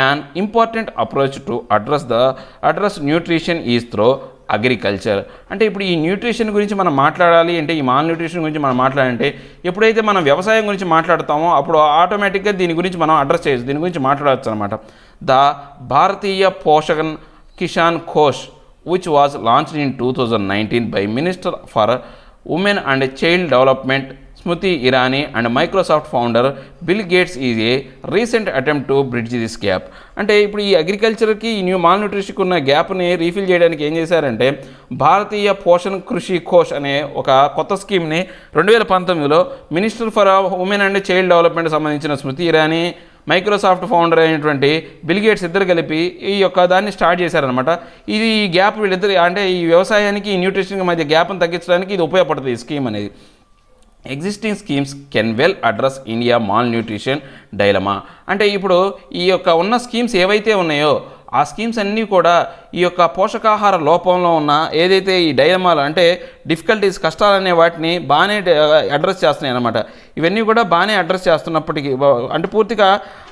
An important approach to address nutrition is through agriculture. అంటే ఇప్పుడు ఈ న్యూట్రిషన్ గురించి మనం మాట్లాడాలి అంటే ఈ మాల్ న్యూట్రిషన్ గురించి మనం మాట్లాడాలంటే ఎప్పుడైతే మనం వ్యవసాయం గురించి మాట్లాడతామో అప్పుడు ఆటోమేటిక్గా దీని గురించి మనం అడ్రస్ చేయొచ్చు, దీని గురించి మాట్లాడవచ్చు అనమాట. The Bharatiya Poshan Kisan Kosh which was launched in 2019 by Minister for Women and Child Development Smriti Irani and Microsoft founder Bill Gates is a recent attempt to bridge this gap. అంటే ఇప్పుడు ఈ అగ్రికల్చర్కి ఈ మాల్ న్యూట్రిషన్కి ఉన్న గ్యాప్ని రీఫిల్ చేయడానికి ఏం చేశారంటే భారతీయ పోషణ్ కృషి కోష్ అనే ఒక కొత్త స్కీమ్ని 2019లో minister for women and child development సంబంధించిన స్మృతి ఇరానీ, మైక్రోసాఫ్ట్ ఫౌండర్ అయినటువంటి బిల్ గేట్స్ ఇద్దరు కలిపి ఈ యొక్క దాన్ని స్టార్ట్ చేశారనమాట. ఇది ఈ గ్యాప్ వీళ్ళిద్దరు అంటే ఈ వ్యవసాయానికి ఈ న్యూట్రిషన్కి మధ్య గ్యాప్ని తగ్గించడానికి ఇది ఉపయోగపడుతుంది ఈ స్కీమ్ అనేది. Existing schemes can well address India mall nutrition dilemma. అంటే ఇప్పుడు ఈ యొక్క ఉన్న స్కీమ్స్ ఏవైతే ఉన్నాయో ఆ స్కీమ్స్ అన్నీ కూడా ఈ యొక్క పోషకాహార లోపంలో ఉన్న ఏదైతే ఈ డైలమాలు అంటే డిఫికల్టీస్ కష్టాలనే వాటిని బాగానే అడ్రస్ చేస్తున్నాయి అన్నమాట. ఇవన్నీ కూడా బాగానే అడ్రస్ చేస్తున్నప్పటికీ అంటే పూర్తిగా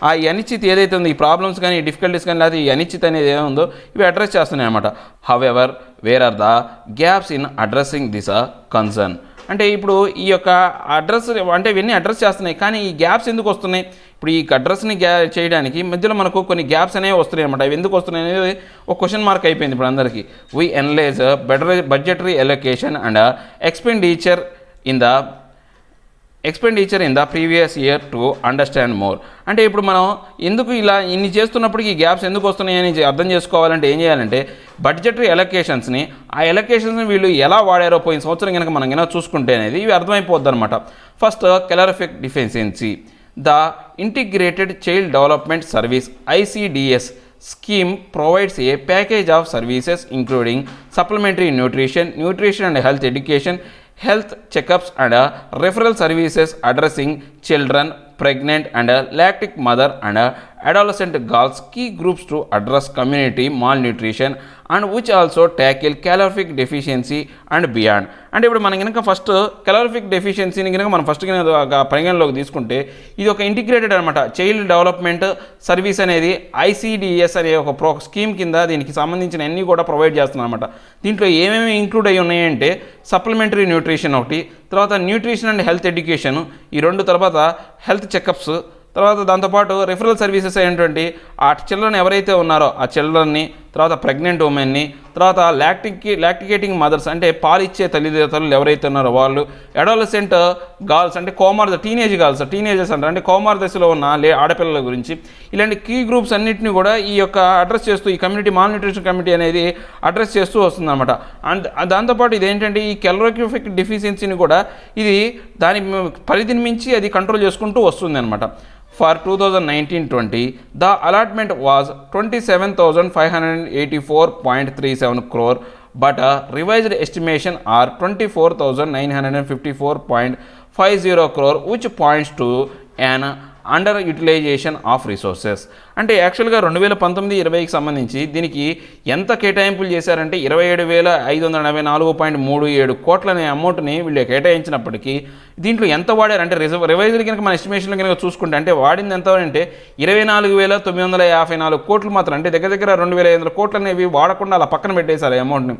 ఆ అనిశ్చితి ఏదైతే ఉందో ఈ ప్రాబ్లమ్స్ కానీ ఈ డిఫికల్టీస్ కానీ లేదా ఈ అనిశ్చితి అనేది ఏముందో ఇవి అడ్రస్ చేస్తున్నాయి అన్నమాట. However where are the gaps in addressing this concern. అంటే ఇప్పుడు ఈ యొక్క అడ్రస్ అంటే ఇవన్నీ అడ్రస్ చేస్తున్నాయి, కానీ ఈ గ్యాప్స్ ఎందుకు వస్తున్నాయి? ఇప్పుడు ఈ అడ్రస్ని చేయడానికి మధ్యలో మనకు కొన్ని గ్యాప్స్ అనేవి వస్తున్నాయి అన్నమాట. అవి ఎందుకు వస్తున్నాయి అనేది ఒక క్వశ్చన్ మార్క్ అయిపోయింది ఇప్పుడు అందరికీ. We analyse better budgetary allocation and expenditure in the previous year to understand more. అంటే ఇప్పుడు మనం ఎందుకు ఇలా ఇన్ని చేస్తున్నప్పటికీ ఈ గ్యాప్స్ ఎందుకు వస్తున్నాయని అర్థం చేసుకోవాలంటే ఏం చేయాలంటే బడ్జెటరీ ఎలొకేషన్స్ని ఆ ఎలొకేషన్స్ని వీళ్ళు ఎలా వాడారో పోయిన సంవత్సరం కనుక మనం కనుక చూసుకుంటే అనేది ఇవి అర్థమైపోద్ది అనమాట. First calorific deficiency. The Integrated Child Development Service ICDS scheme provides a package of services including supplementary nutrition and health education, health checkups and referral services addressing children, pregnant and lactic mother and adolescent girls, key groups to address community malnutrition and which also tackle calorific deficiency and beyond. అంటే ఇప్పుడు మనం కనుక ఫస్ట్ calorific deficiencyని కనుక మనం ఫస్ట్ కనుక పరిగణలోకి తీసుకుంటే ఇది ఒక ఇంటిగ్రేటెడ్ అనమాట. చైల్డ్ డెవలప్మెంట్ సర్వీస్ అనేది ICDS అనే ఒక స్కీమ్ కింద దీనికి సంబంధించిన అన్నీ కూడా ప్రొవైడ్ చేస్తున్నాం అనమాట. దీంట్లో ఏమేమి ఇంక్లూడ్ అయ్యి ఉన్నాయంటే సప్లిమెంటరీ న్యూట్రిషన్ ఒకటి, తర్వాత న్యూట్రిషన్ అండ్ హెల్త్ ఎడ్యుకేషన్ ఈ రెండు, తర్వాత హెల్త్ చెకప్స్, తర్వాత దాంతోపాటు రెఫరల్ సర్వీసెస్ అయినటువంటి ఆ చిల్డ్రన్ ఎవరైతే ఉన్నారో ఆ చిల్డ్రన్ని, తర్వాత ప్రెగ్నెంట్ ఉమెన్ని, తర్వాత లాక్టికేటింగ్ మదర్స్ అంటే పాలిచ్చే తల్లులు ఎవరైతే ఉన్నారో వాళ్ళు, అడాలసెంట్ గర్ల్స్ అంటే టీనేజర్స్ అంటారు, అంటే కోమార్ దశలో ఉన్న ఆడపిల్లల గురించి, ఇలాంటి కీ గ్రూప్స్ అన్నింటినీ కూడా ఈ యొక్క అడ్రస్ చేస్తూ ఈ కమ్యూనిటీ మాల్న్యూట్రిషన్ కమిటీ అనేది అడ్రస్ చేస్తూ వస్తుందన్నమాట. అండ్ దాంతోపాటు ఇదేంటంటే ఈ calorific డెఫిషియన్సీని కూడా ఇది దాని పరిధిని మించి అది కంట్రోల్ చేసుకుంటూ వస్తుంది అనమాట. For 2019-20, the allotment was 27,584.37 crore, but a revised estimation are 24,954.50 crore, which points to an underutilization of resources. అంటే యాక్చువల్గా 2019-20కి సంబంధించి దీనికి ఎంత కేటాయింపులు చేశారంటే 27,544.37 కోట్ల అనే అమౌంట్ని వీళ్ళు కేటాయించినప్పటికీ దీంట్లో ఎంత వాడారంటే రివైజ్డ్ కనుక మన ఎస్టిమేషన్లో కనుక చూసుకుంటే అంటే వాడింది ఎంత అంటే 24,954 కోట్లు మాత్రం, అంటే దగ్గర 2,500 కోట్లు అనేవి వాడకుండా అలా పక్కన పెట్టేశారు ఈ అమౌంట్ని.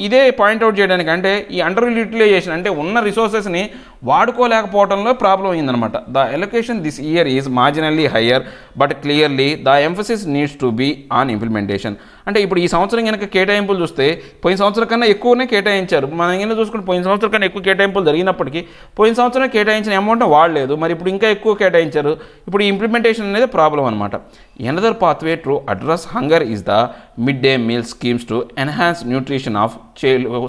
ఇదే పాయింట్అవుట్ చేయడానికి అంటే ఈ అండర్ యూటిలైజేషన్ అంటే ఉన్న రిసోర్సెస్ని వాడుకోలేకపోవడంలో ప్రాబ్లం అయిందనమాట. The allocation this year is marginally higher, but clearly the emphasis needs to be on implementation. అంటే ఇప్పుడు ఈ సంవత్సరం కనుక కేటాయింపులు చూస్తే పోయిన సంవత్సరం కన్నా ఎక్కువనే కేటాయించారు. మనం ఏమైనా చూసుకుంటే పోయిన సంవత్సరం కన్నా ఎక్కువ కేటాయింపులు జరిగినప్పటికీ పోయిన సంవత్సరం కేటాయించిన అమౌంట్ వాడలేదు, మరి ఇప్పుడు ఇంకా ఎక్కువ కేటాయించారు. ఇప్పుడు ఈ ఇంప్లిమెంటేషన్ అనేది ప్రాబ్లం అనమాట. Another pathway to address hunger is the mid day meal schemes to enhance nutrition of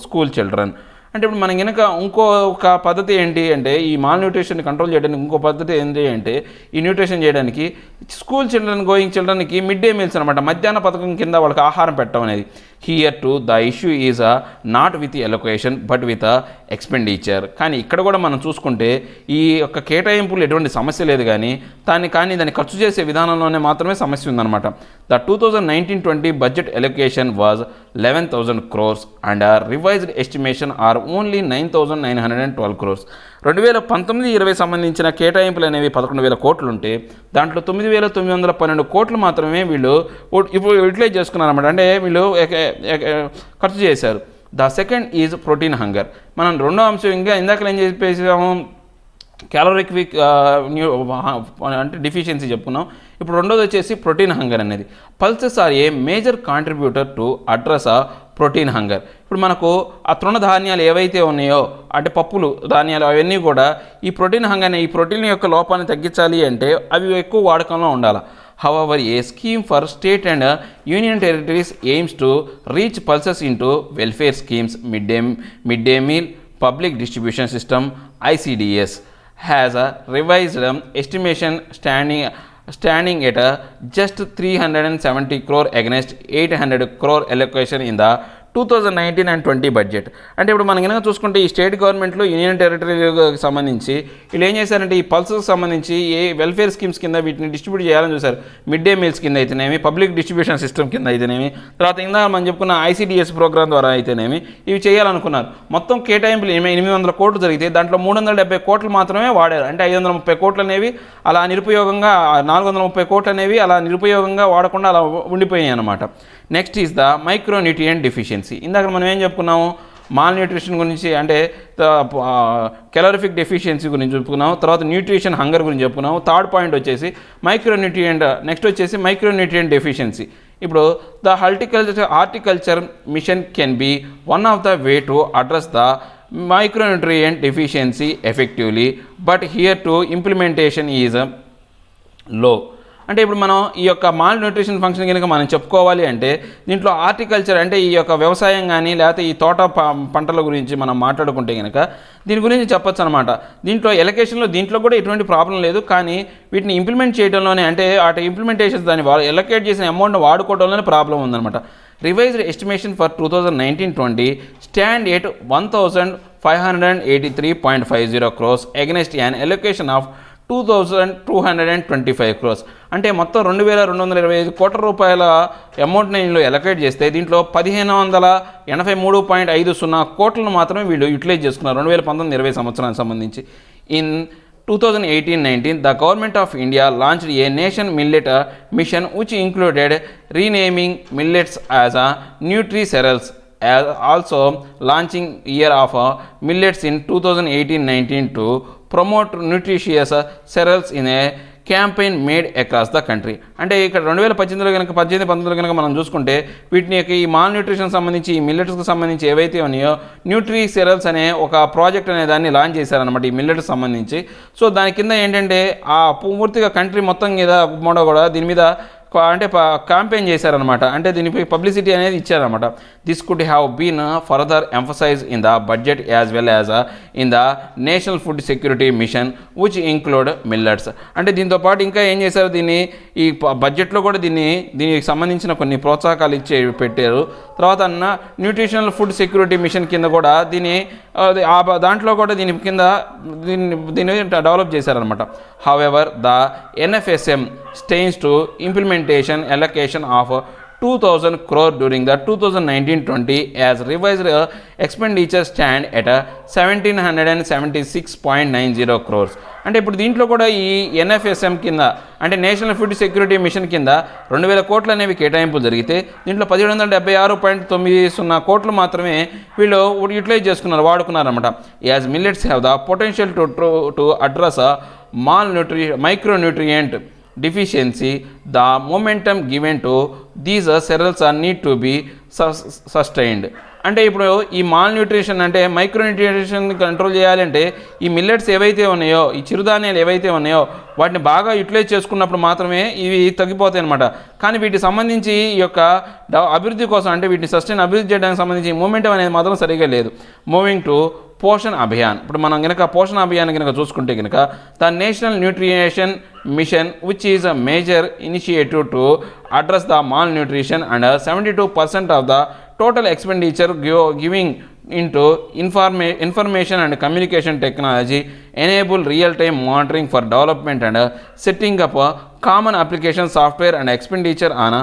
school children. అంటే ఇప్పుడు మనం కనుక ఇంకొక పద్ధతి ఏంటి అంటే ఈ మాల్ న్యూట్రిషన్ని కంట్రోల్ చేయడానికి ఇంకో పద్ధతి ఏంటి అంటే ఈ న్యూట్రిషన్ చేయడానికి స్కూల్ చిల్డ్రన్కి మిడ్ డే మీల్స్ అనమాట, మధ్యాహ్న పథకం కింద వాళ్ళకి ఆహారం పెట్టడం అనేది. Here to the issue is not with allocation but with expenditure. కానీ ఇక్కడ కూడా మనం చూసుకుంటే ఈ యొక్క కేటాయింపులు ఎటువంటి సమస్య లేదు, కానీ దాన్ని ఖర్చు చేసే విధానంలోనే మాత్రమే సమస్య ఉందన్నమాట. The 2019-20 budget allocation was 11,000 crores and revised estimation are only 9,912 crores. 2019-20 సంబంధించిన కేటాయింపులు అనేవి 11,000 కోట్లు ఉంటే దాంట్లో 9,912 కోట్లు మాత్రమే వీళ్ళు ఇప్పుడు యూటిలైజ్ చేసుకున్నారన్నమాట, అంటే వీళ్ళు ఖర్చు చేశారు. The second is protein hunger. మనం రెండో అంశం ఇంకా ఇందాక ఏం చెప్పేసాము క్యాలరిక్ అంటే డిఫిషియన్సీ చెప్పుకున్నాం. ఇప్పుడు రెండోది వచ్చేసి ప్రోటీన్ హంగర్ అనేది. Pulses are a major contributor to address protein hunger. ఇప్పుడు మనకు ఆ తృణధాన్యాలు ఏవైతే ఉన్నాయో అంటే పప్పులు ధాన్యాలు అవన్నీ కూడా ఈ ప్రోటీన్ హంగర్ని ఈ ప్రోటీన్ యొక్క లోపాన్ని తగ్గించాలి అంటే అవి ఎక్కువ వాడకంలో ఉండాలి. However, a scheme for state and union territories aims to reach pulses into welfare schemes, midday meal, public distribution system, ICDS, has a revised estimation standing at just 370 crore against 800 crore allocation in the 2019 and 20 budget. అంటే ఇప్పుడు మనం కనుక చూసుకుంటే ఈ స్టేట్ గవర్నమెంట్లో యూనియన్ టెరిటరీకి సంబంధించి వీళ్ళు ఏం చేశారంటే ఈ పల్సెస్ సంబంధించి ఏ వెల్ఫేర్ స్కీమ్స్ కింద వీటిని డిస్ట్రిబ్యూట్ చేయాలని చూశారు. మిడ్ డే మీల్స్ కింద అయితేనేమి, పబ్లిక్ డిస్ట్రిబ్యూషన్ సిస్టమ్ కింద అయితేనేమి, తర్వాత ఇందాక మనం చెప్పుకున్న ICDS ప్రోగ్రామ్ ద్వారా అయితేనేమి ఇవి చేయాలనుకున్నారు. మొత్తం కేటాయింపులు 800 కోట్లు జరిగితే దాంట్లో 370 కోట్లు మాత్రమే వాడారు. అంటే 530 కోట్లు అనేవి అలా నిరుపయోగంగా, 430 కోట్లు అనేవి అలా నిరుపయోగంగా వాడకుండా అలా ఉండిపోయాయి అన్నమాట. Next is the micronutrient deficiency. ఇందాక మనం ఏం చెప్పుకున్నాము, మాల్ న్యూట్రిషన్ గురించి అంటే కెలోరిఫిక్ డెఫిషియన్సీ గురించి చెప్పుకున్నాం, తర్వాత న్యూట్రిషన్ హంగర్ గురించి చెప్పుకున్నాం. థర్డ్ పాయింట్ వచ్చేసి మైక్రోన్యూట్రియంట్, నెక్స్ట్ వచ్చేసి మైక్రోన్యూట్రియంట్ డెఫిషియన్సీ. ఇప్పుడు the horticulture machine can be one of the way to address the micronutrient deficiency effectively, but here to implementation is low. అంటే ఇప్పుడు మనం ఈ యొక్క మాల్ న్యూట్రిషన్ ఫంక్షన్ కనుక మనం చెప్పుకోవాలి అంటే దీంట్లో హార్టికల్చర్ అంటే ఈ యొక్క వ్యవసాయం కానీ లేకపోతే ఈ తోట పంటల గురించి మనం మాట్లాడుకుంటే కనుక దీని గురించి చెప్పొచ్చు అనమాట. దీంట్లో ఎలకేషన్లో దీంట్లో కూడా ఎటువంటి ప్రాబ్లం లేదు, కానీ వీటిని ఇంప్లిమెంట్ చేయడంలోనే అంటే అటు ఇంప్లిమెంటేషన్స్ దాన్ని ఎలకేట్ చేసిన అమౌంట్ని వాడుకోవడంలోనే ప్రాబ్లం ఉందన్నమాట. Revised estimation for 2019-20 stand at 1583.50 crores against an allocation of 2225 crores. అంటే మొత్తం 2225 కోట్ల రూపాయల అమౌంట్ని వీళ్ళు ఎలకేట్ చేస్తే దీంట్లో 1583.50 కోట్లను మాత్రమే వీళ్ళు యూటిలైజ్ చేసుకున్నారు 2019-20 సంవత్సరానికి సంబంధించి. In 2018-19 the government of India launched a nation millet mission which included renaming millets as a nutri cereals, as also launching year of millets in 2018-19 to promote nutritious cereals in a campaign made across the country. అంటే ఇక్కడ 2018లో కనుక 18-19 కనుక మనం చూసుకుంటే వీటిని ఈ మాల్ న్యూట్రిషన్ సంబంధించి ఈ మిల్లెట్స్కి సంబంధించి ఏవైతే ఉన్నాయో న్యూట్రీ సెరల్స్ అనే ఒక ప్రాజెక్ట్ అనే దాన్ని లాంచ్ చేశారనమాట ఈ మిల్లెట్స్ సంబంధించి. సో దాని కింద ఏంటంటే ఆ పూర్తిగా కంట్రీ మొత్తం మీద కూడా దీని మీద అంటే క్యాంపెయిన్ చేశారనమాట. అంటే దీనిపై పబ్లిసిటీ అనేది ఇచ్చారనమాట. This could have been further emphasize in the budget as well as in the National Food Security Mission which include millets. అంటే దీంతో పాటు ఇంకా ఏం చేశారు, దీన్ని ఈ బడ్జెట్లో కూడా దీనికి సంబంధించిన కొన్ని ప్రోత్సాహకాలు పెట్టారు. తర్వాత న్యూట్రిషనల్ ఫుడ్ సెక్యూరిటీ మిషన్ కింద కూడా దాంట్లో కూడా దీని కింద దీన్ని డెవలప్ చేశారనమాట. However the NFSM stains to implementation allocation of 2000 crore during the 2019-20 as revised expenditure stand at 1776.90 crores. అంటే ఇప్పుడు దీంట్లో కూడా ఈ NFSM కింద అంటే నేషనల్ ఫుడ్ సెక్యూరిటీ మిషన్ కింద 2000 కోట్లు అనేవి కేటాయింపులు జరిగితే దీంట్లో 1776.90 కోట్లు మాత్రమే వీళ్ళు యూటిలైజ్ వాడుకున్నారన్నమాట. As millets have the potential to address micronutrient deficiency, the momentum given to these cereals are need to be sustained. అంటే ఇప్పుడు ఈ మాల్ న్యూట్రిషన్ అంటే మైక్రో న్యూట్రిషన్ కంట్రోల్ చేయాలంటే ఈ మిల్లెట్స్ ఏవైతే ఉన్నాయో ఈ చిరుధాన్యాలు ఏవైతే ఉన్నాయో వాటిని బాగా యూటిలైజ్ చేసుకున్నప్పుడు మాత్రమే ఇవి తగ్గిపోతాయి అనమాట. కానీ వీటికి సంబంధించి ఈ యొక్క అభివృద్ధి కోసం అంటే వీటిని సస్టైన్ అభివృద్ధి చేయడానికి సంబంధించి మూమెంటం అనేది మాత్రం సరిగా లేదు. Moving to Poshan Abhiyan. ఇప్పుడు మనం కనుక పోషణ అభియాన్ కనుక చూసుకుంటే కనుక the national nutrition mission which is a major initiative to address the mall nutrition and 72% of the total expenditure giving into information and communication technology enable real-time monitoring for development and setting up a common application software and expenditure on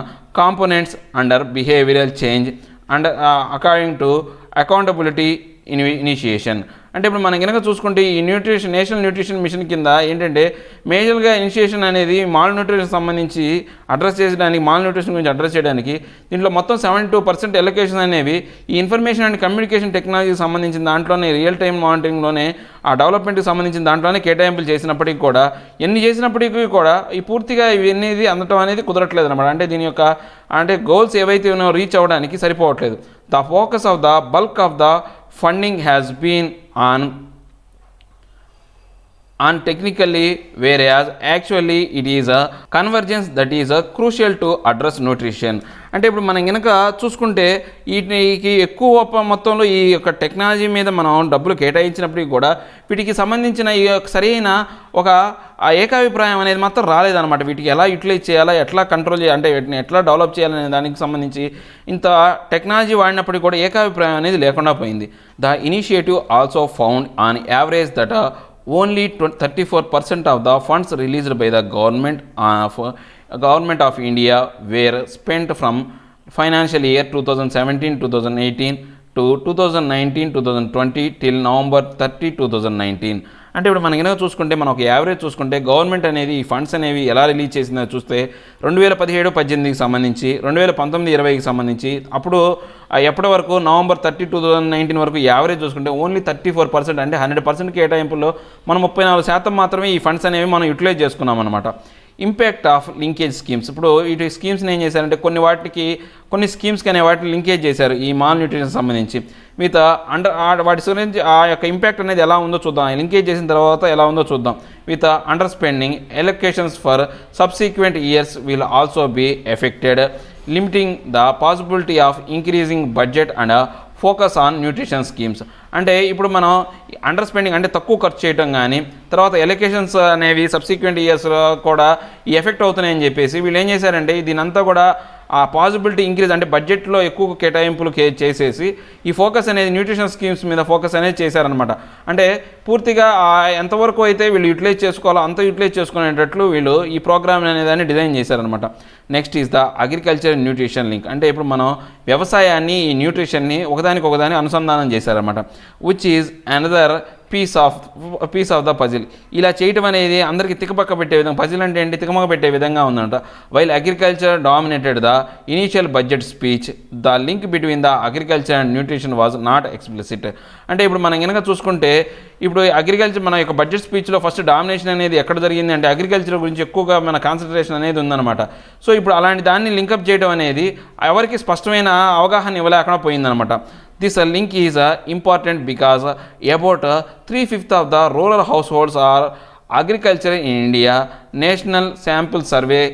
components under behavioral change and according to accountability initiation. అంటే ఇప్పుడు మనం కనుక చూసుకుంటే ఈ నేషనల్ న్యూట్రిషన్ మిషన్ కింద ఏంటంటే మేజర్గా ఇనిషియేషన్ అనేది మాల్ న్యూట్రిషన్ సంబంధించి అడ్రస్ చేయడానికి మాల్ న్యూట్రిషన్ గురించి అడ్రస్ చేయడానికి దీంట్లో మొత్తం 72% ఎలొకేషన్ అనేవి ఈ ఇన్ఫర్మేషన్ అండ్ కమ్యూనికేషన్ టెక్నాలజీకి సంబంధించిన దాంట్లోనే రియల్ టైం మానిటరింగ్లోనే ఆ డెవలప్మెంట్కి సంబంధించిన దాంట్లోనే కేటాయింపులు చేసినప్పటికీ కూడా ఎన్ని చేసినప్పటికీ కూడా ఈ పూర్తిగా ఇవన్నీ అందటం అనేది కుదరట్లేదు అనమాట. అంటే దీని యొక్క అంటే గోల్స్ ఏవైతే ఉన్నాయో రీచ్ అవ్వడానికి సరిపోవట్లేదు. The focus of the bulk of the funding has been on technically, whereas actually it is a convergence that is crucial to address nutrition. అంటే ఇప్పుడు మనం కనుక చూసుకుంటే వీటికి ఎక్కువ మొత్తంలో ఈ యొక్క టెక్నాలజీ మీద మనం డబ్బులు కేటాయించినప్పటికీ కూడా వీటికి సంబంధించిన ఈ సరైన ఒక ఏకాభిప్రాయం అనేది మాత్రం రాలేదన్నమాట. వీటికి ఎలా యూటిలైజ్ చేయాలా, ఎట్లా కంట్రోల్ చేయాలి, అంటే వీటిని ఎట్లా డెవలప్ చేయాలనే దానికి సంబంధించి ఇంత టెక్నాలజీ వాడినప్పటికీ కూడా ఏకాభిప్రాయం అనేది లేకుండా పోయింది. The initiative also found on average that only 34% of the funds released by the government of India were spent from financial year 2017-2018 to 2019-2020 till November 30, 2019. అంటే ఇప్పుడు మనం కనుక చూసుకుంటే మనం ఒక యావరేజ్ చూసుకుంటే గవర్నమెంట్ అనేది ఈ ఫండ్స్ అనేవి ఎలా రిలీజ్ చేసిందో చూస్తే 2017-18కి సంబంధించి 2019-20కి సంబంధించి అప్పుడు ఎప్పటి వరకు నవంబర్ 30, 2019 వరకు యావరేజ్ చూసుకుంటే ఓన్లీ 34%, అంటే 100% కేటాయింపుల్లో మనం 34% మాత్రమే ఈ ఫండ్స్ అనేవి మనం యూటిలైజ్ చేసుకున్నాం అనమాట. ఇంపాక్ట్ ఆఫ్ లింకేజ్ స్కీమ్స్, ఇప్పుడు వీటి స్కీమ్స్ని ఏం చేశారంటే కొన్ని స్కీమ్స్కి అనే వాటిని లింకేజ్ చేశారు ఈ మాల్ న్యూట్రిషన్ సంబంధించి. మిగతా వాటి గురించి ఆ యొక్క ఇంపాక్ట్ అనేది ఎలా ఉందో చూద్దాం, లింకేజ్ చేసిన తర్వాత ఎలా ఉందో చూద్దాం. With underspending allocations for subsequent years will also be affected, limiting the possibility of increasing budget and focus on nutrition schemes. అంటే ఇప్పుడు మనం అండర్ స్పెండింగ్ అంటే తక్కువ ఖర్చు చేయడం కానీ, తర్వాత ఎలొకేషన్స్ అనేవి సబ్సిక్వెంట్ ఇయర్స్లో కూడా ఈ ఎఫెక్ట్ అవుతున్నాయని చెప్పేసి వీళ్ళు ఏం చేశారంటే దీనంతా కూడా ఆ పాసిబిలిటీ ఇంక్రీజ్ అంటే బడ్జెట్లో ఎక్కువ కేటాయింపులు చేసేసి ఈ ఫోకస్ అనేది న్యూట్రిషన్ స్కీమ్స్ మీద ఫోకస్ అనేది చేశారనమాట. అంటే పూర్తిగా ఎంతవరకు అయితే వీళ్ళు యూటిలైజ్ చేసుకోవాలో అంత యూటిలైజ్ చేసుకునేటట్లు వీళ్ళు ఈ ప్రోగ్రామ్ అనేదాన్ని డిజైన్ చేశారనమాట. Next is the agriculture nutrition link, అంటే ఇప్పుడు మనం వ్యవసాయాన్ని ఈ న్యూట్రిషన్ని ఒకదాని అనుసంధానం చేశారనమాట. Which is another piece of the puzzle. ఇలా చేయటం అనేది అందరికీ తికమక పెట్టే విధంగా, పజిల్ అంటే ఏంటి, తికమక పెట్టే విధంగా ఉందంట. While agriculture dominated the initial budget speech, the link between the agriculture and nutrition was not explicit. అంటే ఇప్పుడు మనం కనుక చూసుకుంటే ఇప్పుడు అగ్రికల్చర్ మన యొక్క బడ్జెట్ స్పీచ్లో ఫస్ట్ డామినేషన్ అనేది ఎక్కడ జరిగింది అంటే అగ్రికల్చర్ గురించి ఎక్కువగా మన కాన్సన్ట్రేషన్ అనేది ఉందన్నమాట. సో ఇప్పుడు అలాంటి దాన్ని లింకప్ చేయడం అనేది ఎవరికి స్పష్టమైన అవగాహన ఇవ్వలేకుండా పోయిందనమాట. This link is important because about 3/5 of the rural households are agriculture in India. National Sample Survey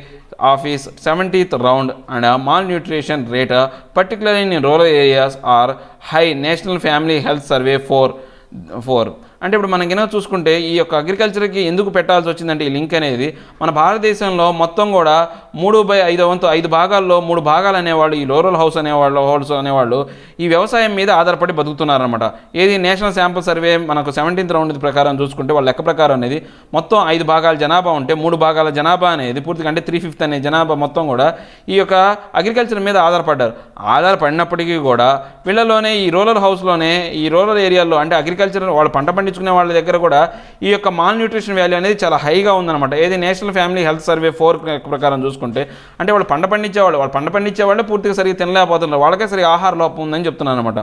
Office 70th round and malnutrition rate, particularly in rural areas, are high. National Family Health Survey 4. అంటే ఇప్పుడు మనం కనుక చూసుకుంటే ఈ యొక్క అగ్రికల్చర్కి ఎందుకు పెట్టాల్సి వచ్చిందంటే ఈ లింక్ అనేది మన భారతదేశంలో మొత్తం కూడా 3/5 5 భాగాల్లో 3 భాగాలు అనేవాళ్ళు ఈ రూరల్ హౌస్ అనేవాళ్ళు ఈ వ్యవసాయం మీద ఆధారపడి బతుకుతున్నారనమాట. ఏది నేషనల్ శాంపుల్ సర్వే మనకు 17th రౌండ్ ప్రకారం చూసుకుంటే వాళ్ళ లెక్క ప్రకారం అనేది మొత్తం 5 భాగాల జనాభా ఉంటే 3 భాగాల జనాభా అనేది పూర్తిగా అంటే 3/5 అనే జనాభా మొత్తం కూడా ఈ యొక్క అగ్రికల్చర్ మీద ఆధారపడినప్పటికీ కూడా వీళ్ళలోనే ఈ రూరల్ హౌస్లోనే ఈ రూరల్ ఏరియాలో అంటే అగ్రికల్చర్ వాళ్ళు పంట పండించుకునే వాళ్ళ దగ్గర కూడా ఈ యొక్క మాల్ న్యూట్రిషన్ వాల్యూ అనేది చాలా హైగా ఉందన్నమాట. ఏది నేషనల్ ఫ్యామిలీ హెల్త్ సర్వే 4 ప్రకారం చూసుకుంటే అంటే వాళ్ళు పంట పండించేవాళ్ళు పూర్తిగా సరిగ్గా తినలేకపోతున్నారు, వాళ్ళకే సరిగ్గా ఆహార లోపం ఉందని చెప్తున్నారు అనమాట.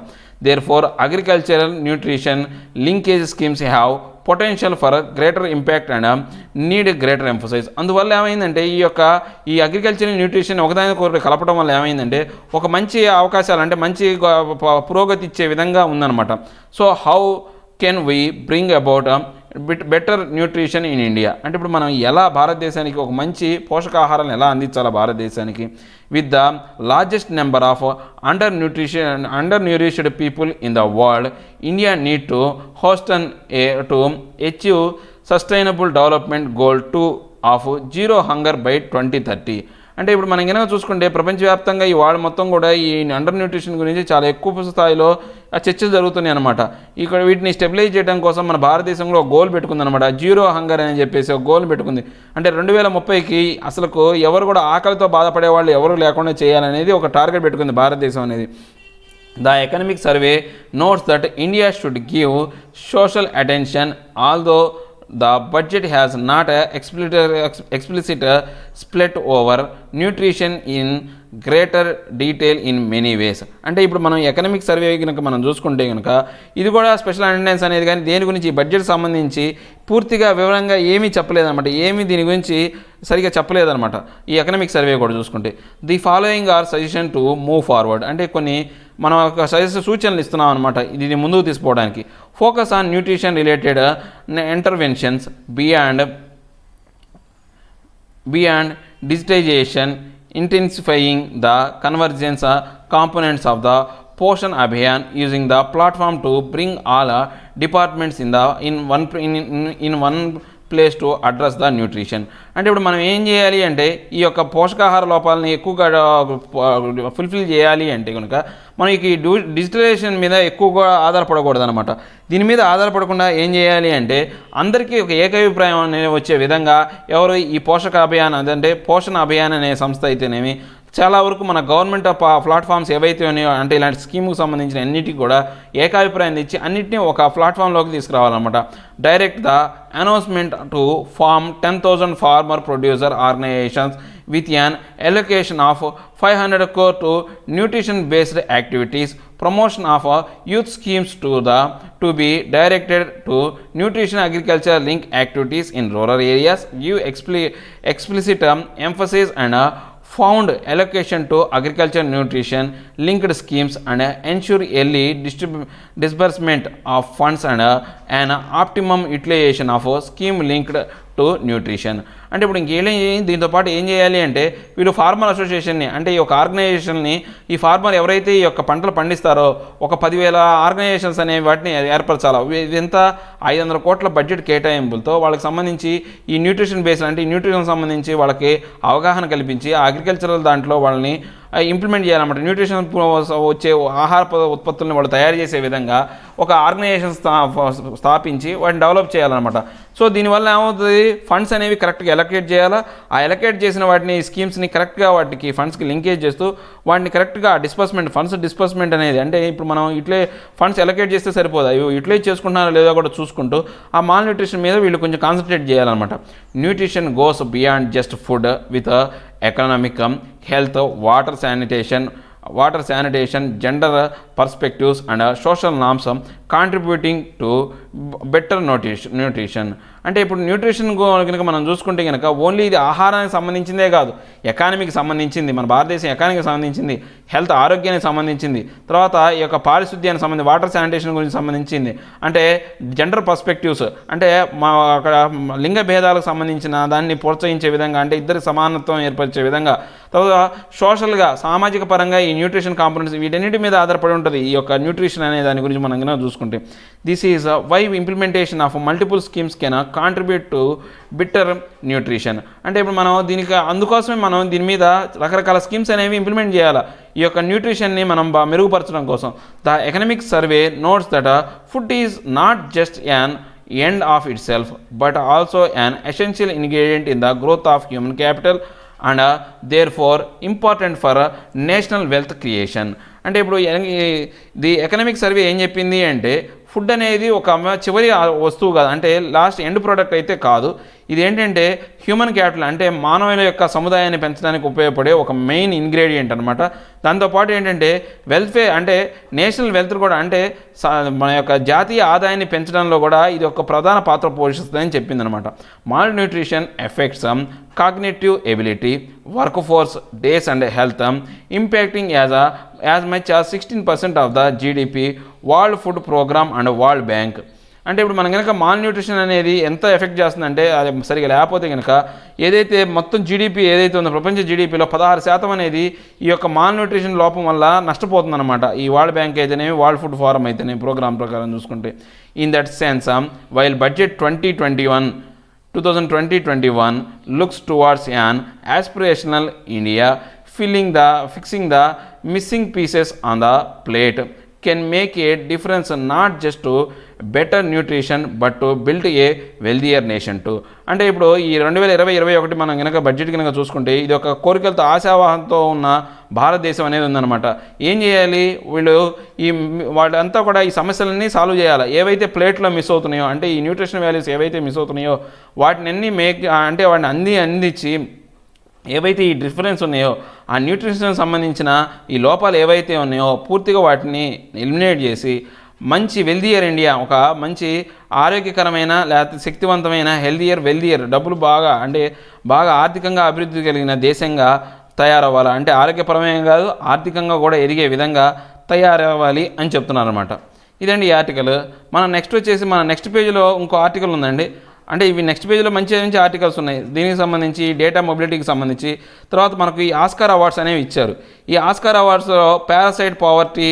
Therefore agricultural nutrition linkage schemes have potential for greater impact and need greater emphasize. అందువల్ల ఏమైందంటే ఈ అగ్రికల్చర్ న్యూట్రిషన్ ఒకదానికొకటి కలపడం వల్ల ఏమైందంటే ఒక మంచి అవకాశాలు అంటే మంచి పురోగతి ఇచ్చే విధంగా ఉందన్నమాట. So how can we bring about better nutrition in India, అంటే ఇప్పుడు మనం ఎలా భారతదేశానికి ఒక మంచి పోషకాహారాలను ఎలా అందించాలా భారతదేశానికి. With the largest number of undernourished people in the world, India need to host to achieve sustainable development goal 2 of zero hunger by 2030. అంటే ఇప్పుడు మనం కనుక చూసుకుంటే ప్రపంచవ్యాప్తంగా ఈ వాళ్ళు మొత్తం కూడా ఈ అండర్ న్యూట్రిషన్ గురించి చాలా ఎక్కువ స్థాయిలో చర్చలు జరుగుతున్నాయి అనమాట. ఇక్కడ వీటిని స్టెబిలైజ్ చేయడం కోసం మన భారతదేశంలో ఒక గోల్ పెట్టుకుందనమాట, జీరో హంగర్ అని చెప్పేసి ఒక గోల్ పెట్టుకుంది. అంటే 2030కి అసలుకు ఎవరు కూడా ఆకలితో బాధపడే వాళ్ళు ఎవరు లేకుండా చేయాలనేది ఒక టార్గెట్ పెట్టుకుంది భారతదేశం అనేది. The economic survey notes that India should give social attention, although the budget has not explicit split over nutrition in greater detail in many ways. అంటే ఇప్పుడు మనం ఎకనామిక్ సర్వే కనుక మనం చూసుకుంటే కనుక ఇది కూడా స్పెషల్ అటెండెన్స్ అనేది కానీ దేని గురించి బడ్జెట్ సంబంధించి పూర్తిగా వివరంగా ఏమీ చెప్పలేదన్నమాట, ఏమీ దీని గురించి సరిగా చెప్పలేదన్నమాట ఈ ఎకనామిక్ సర్వే కూడా చూసుకుంటే. The following are suggestion to move forward, అంటే కొన్ని మనం ఒక సూచనలు ఇస్తున్నాం అనమాట దీన్ని ముందుకు తీసుకోవడానికి. Focus on nutrition related interventions beyond digitisation, intensifying the convergence components of the Postal Abhiyan using the platform to bring all departments in one place to address the nutrition. అంటే ఇప్పుడు మనం ఏం చేయాలి అంటే ఈ యొక్క పోషకాహార లోపాలని ఎక్కువగా ఫుల్ఫిల్ చేయాలి అంటే కనుక మనం ఈ డిజిటలైజేషన్ మీద ఎక్కువగా ఆధారపడకూడదు అనమాట. దీని మీద ఆధారపడకుండా ఏం చేయాలి అంటే అందరికీ ఒక ఏకాభిప్రాయం అనేది వచ్చే విధంగా ఎవరు ఈ పోషక అభియాన్ అదంటే పోషణ అభియాన్ అనే సంస్థ అయితేనేమి చాలా వరకు మన గవర్నమెంట్ ప్లాట్ఫామ్స్ ఏవైతే ఉన్నాయో అంటే ఇలాంటి స్కీమ్కి సంబంధించిన అన్నిటికీ కూడా ఏకాభిప్రాయం తెచ్చి అన్నింటినీ ఒక ప్లాట్ఫామ్లోకి తీసుకురావాలన్నమాట. Direct the announcement to form 10,000 farmer producer organizations with an allocation of 500 crore to nutrition based activities, promotion of youth schemes to be directed to nutrition agriculture link activities in rural areas, give explicit emphasis and found allocation to agriculture nutrition linked schemes and ensure early disbursement of funds and an optimum utilization of scheme linked to nutrition. అంటే ఇప్పుడు దీంతో పాటు ఏం చేయాలి అంటే వీళ్ళు ఫార్మర్ అసోసియేషన్ని అంటే ఈ యొక్క ఆర్గనైజేషన్ని ఈ ఫార్మర్ ఎవరైతే ఈ యొక్క పంటలు పండిస్తారో ఒక 10,000 ఆర్గనైజేషన్స్ అనేవి వాటిని ఏర్పరచాలి. ఇదంతా 500 కోట్ల బడ్జెట్ కేటాయింపులతో వాళ్ళకి సంబంధించి ఈ న్యూట్రిషన్ బేస్డ్ అంటే న్యూట్రిషన్ సంబంధించి వాళ్ళకి అవగాహన కల్పించి అగ్రికల్చరల్ దాంట్లో వాళ్ళని ఇంప్లిమెంట్ చేయాలన్నమాట. న్యూట్రిషన్ వచ్చే ఆహార ఉత్పత్తులను వాళ్ళు తయారు చేసే విధంగా ఒక ఆర్గనైజేషన్ స్థాపించి వాటిని డెవలప్ చేయాలన్నమాట. సో దీనివల్ల ఏమవుతుంది, ఫండ్స్ అనేవి కరెక్ట్గా ఎలకేట్ చేయాలా, ఆ ఎలకేట్ చేసిన వాటిని స్కీమ్స్ని కరెక్ట్గా వాటికి ఫండ్స్కి లింకేజ్ చేస్తూ వాటిని కరెక్ట్గా ఫండ్స్ డిస్బర్స్మెంట్ అనేది అంటే ఇప్పుడు మనం ఫండ్స్ ఎలకేట్ చేస్తే సరిపోదు, అవి యూటిలైజ్ చేసుకుంటున్నారో లేదో కూడా చూసుకుంటూ ఆ మాల్ న్యూట్రిషన్ మీద వీళ్ళు కొంచెం కాన్సన్ట్రేట్ చేయాలన్నమాట. Nutrition goes beyond just food with economic, health, water sanitation, gender perspectives and social norms contributing to better nutrition. అంటే ఇప్పుడు న్యూట్రిషన్ కనుక మనం చూసుకుంటే కనుక ఓన్లీ ఇది ఆహారానికి సంబంధించిందే కాదు, ఎకానమీకి సంబంధించింది, మన భారతదేశం ఎకానమీకి సంబంధించింది, హెల్త్ ఆరోగ్యానికి సంబంధించింది, తర్వాత ఈ యొక్క పారిశుద్ధ్యానికి సంబంధించి వాటర్ శానిటేషన్ గురించి సంబంధించింది, అంటే జెండర్ పర్స్పెక్టివ్స్ అంటే అక్కడ లింగ భేదాలకు సంబంధించిన దాన్ని ప్రోత్సహించే విధంగా అంటే ఇద్దరికి సమానత్వం ఏర్పరిచే విధంగా, తర్వాత సోషల్గా సామాజిక పరంగా ఈ న్యూట్రిషన్ కాంపోనెంట్స్ వీటన్నిటి మీద ఆధారపడి ఉంటుంది ఈ యొక్క న్యూట్రిషన్ అనే దాని గురించి మనం కనుక చూసుకుంటే. This is why implementation of multiple schemes can contribute to better nutrition. అంటే ఇప్పుడు మనం అందుకోసమే మనం దీని మీద రకరకాల స్కీమ్స్ అనేవి ఇంప్లిమెంట్ చేయాలి ఈ యొక్క న్యూట్రిషన్ని మనం మెరుగుపరచడం కోసం. The economic survey notes that food is not just an end of itself but also an essential ingredient in the growth of human capital and therefore important for national wealth creation. అంటే ఇప్పుడు ది ఎకనామిక్ సర్వే ఏం చెప్పింది అంటే ఫుడ్ అనేది ఒక చివరి వస్తువు కాదు, అంటే లాస్ట్ ఎండ్ ప్రోడక్ట్ అయితే కాదు, ఇది ఏంటంటే హ్యూమన్ క్యాపిటల్ అంటే మానవుల యొక్క సముదాయాన్ని పెంచడానికి ఉపయోగపడే ఒక మెయిన్ ఇంగ్రీడియంట్ అనమాట. దాంతోపాటు ఏంటంటే వెల్ఫేర్ అంటే నేషనల్ వెల్త్ కూడా అంటే మన యొక్క జాతీయ ఆదాయాన్ని పెంచడంలో కూడా ఇది ఒక ప్రధాన పాత్ర పోషిస్తుందని చెప్పిందనమాట. Malnutrition effects cognitive ability, workforce days and health, impacting as much as 16% of the GDP, world food programme and world bank. అంటే ఇప్పుడు మనం కనుక మాల్ న్యూట్రిషన్ అనేది ఎంత ఎఫెక్ట్ చేస్తుందంటే అది సరిగా లేకపోతే కనుక ఏదైతే మొత్తం జీడిపి ఏదైతే ఉందో ప్రపంచ జీడిపిలో 16% అనేది ఈ యొక్క మాల్ న్యూట్రిషన్ లోపం వల్ల నష్టపోతుందన్నమాట. ఈ వరల్డ్ బ్యాంక్ అయితేనేమి వరల్డ్ ఫుడ్ ఫోరం అయితేనేమి ప్రోగ్రామ్ ప్రకారం చూసుకుంటే. In that sense while budget 2020-21 looks towards an aspirational India, fixing the missing pieces on the plate can make a difference not just to better nutrition but to build a wealthier nation too. అంటే ఇప్పుడు ఈ 2020-21 మనం కనుక బడ్జెట్ కనుక చూసుకుంటే ఇది ఒక కోరికలతో ఆశావాహంతో ఉన్న భారతదేశం అనేది ఉందన్నమాట. ఏం చేయాలి వాళ్ళంతా కూడా ఈ సమస్యలన్నీ సాల్వ్ చేయాలి. ఏవైతే ప్లేట్లో మిస్ అవుతున్నాయో అంటే ఈ న్యూట్రిషన్ వాల్యూస్ ఏవైతే మిస్ అవుతున్నాయో వాటిని అన్నీ వాటిని అందించి ఏవైతే ఈ డిఫరెన్స్ ఉన్నాయో ఆ న్యూట్రిషన్ సంబంధించిన ఈ లోపాలు ఏవైతే ఉన్నాయో పూర్తిగా వాటిని ఎలిమినేట్ చేసి మంచి వెల్దియర్ ఇండియా, ఒక మంచి ఆరోగ్యకరమైన లేకపోతే శక్తివంతమైన వెల్దియర్ డబ్బులు బాగా ఆర్థికంగా అభివృద్ధి కలిగిన దేశంగా తయారవ్వాలి. అంటే ఆరోగ్యపరమైన కాదు ఆర్థికంగా కూడా ఎదిగే విధంగా తయారవ్వాలి అని చెప్తున్నారు అనమాట. ఇదండి ఈ ఆర్టికల్. మన నెక్స్ట్ పేజీలో ఇంకో ఆర్టికల్ ఉందండి. అంటే ఇవి నెక్స్ట్ పేజ్లో మంచి మంచి ఆర్టికల్స్ ఉన్నాయి దీనికి సంబంధించి, డేటా మొబిలిటీకి సంబంధించి. తర్వాత మనకు ఈ ఆస్కార్ అవార్డ్స్ అనేవి ఇచ్చారు. ఈ ఆస్కార్ అవార్డ్స్లో పారాసైట్, పావర్టీ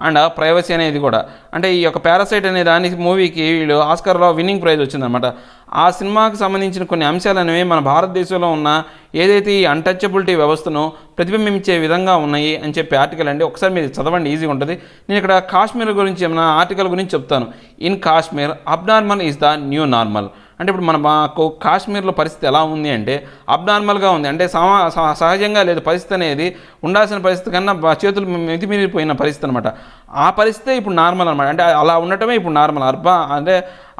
అండ్ ప్రైవసీ అనేది కూడా, అంటే ఈ యొక్క పారాసైట్ అనే దానికి మూవీకి వీళ్ళు ఆస్కార్లో విన్నింగ్ ప్రైజ్ వచ్చిందనమాట. ఆ సినిమాకి సంబంధించిన కొన్ని అంశాలు అనేవి మన భారతదేశంలో ఉన్న ఏదైతే ఈ అన్టచబిలిటీ వ్యవస్థను ప్రతిబింబించే విధంగా ఉన్నాయి అని చెప్పి ఆర్టికల్ అండి. ఒకసారి మీరు చదవండి, ఈజీగా ఉంటుంది. నేను ఇక్కడ కాశ్మీర్ గురించి ఏమైనా ఆర్టికల్ గురించి చెప్తాను. In Kashmir abnormal is the new normal. అంటే ఇప్పుడు మాకు కాశ్మీర్లో పరిస్థితి ఎలా ఉంది అంటే అబ్నార్మల్గా ఉంది. అంటే సహజంగా లేదు పరిస్థితి అనేది, ఉండాల్సిన పరిస్థితి కన్నా చేతులు మితిమీరిపోయిన పరిస్థితి అనమాట. ఆ పరిస్థితే ఇప్పుడు నార్మల్ అనమాట. అంటే అలా ఉండటమే ఇప్పుడు నార్మల్. అంటే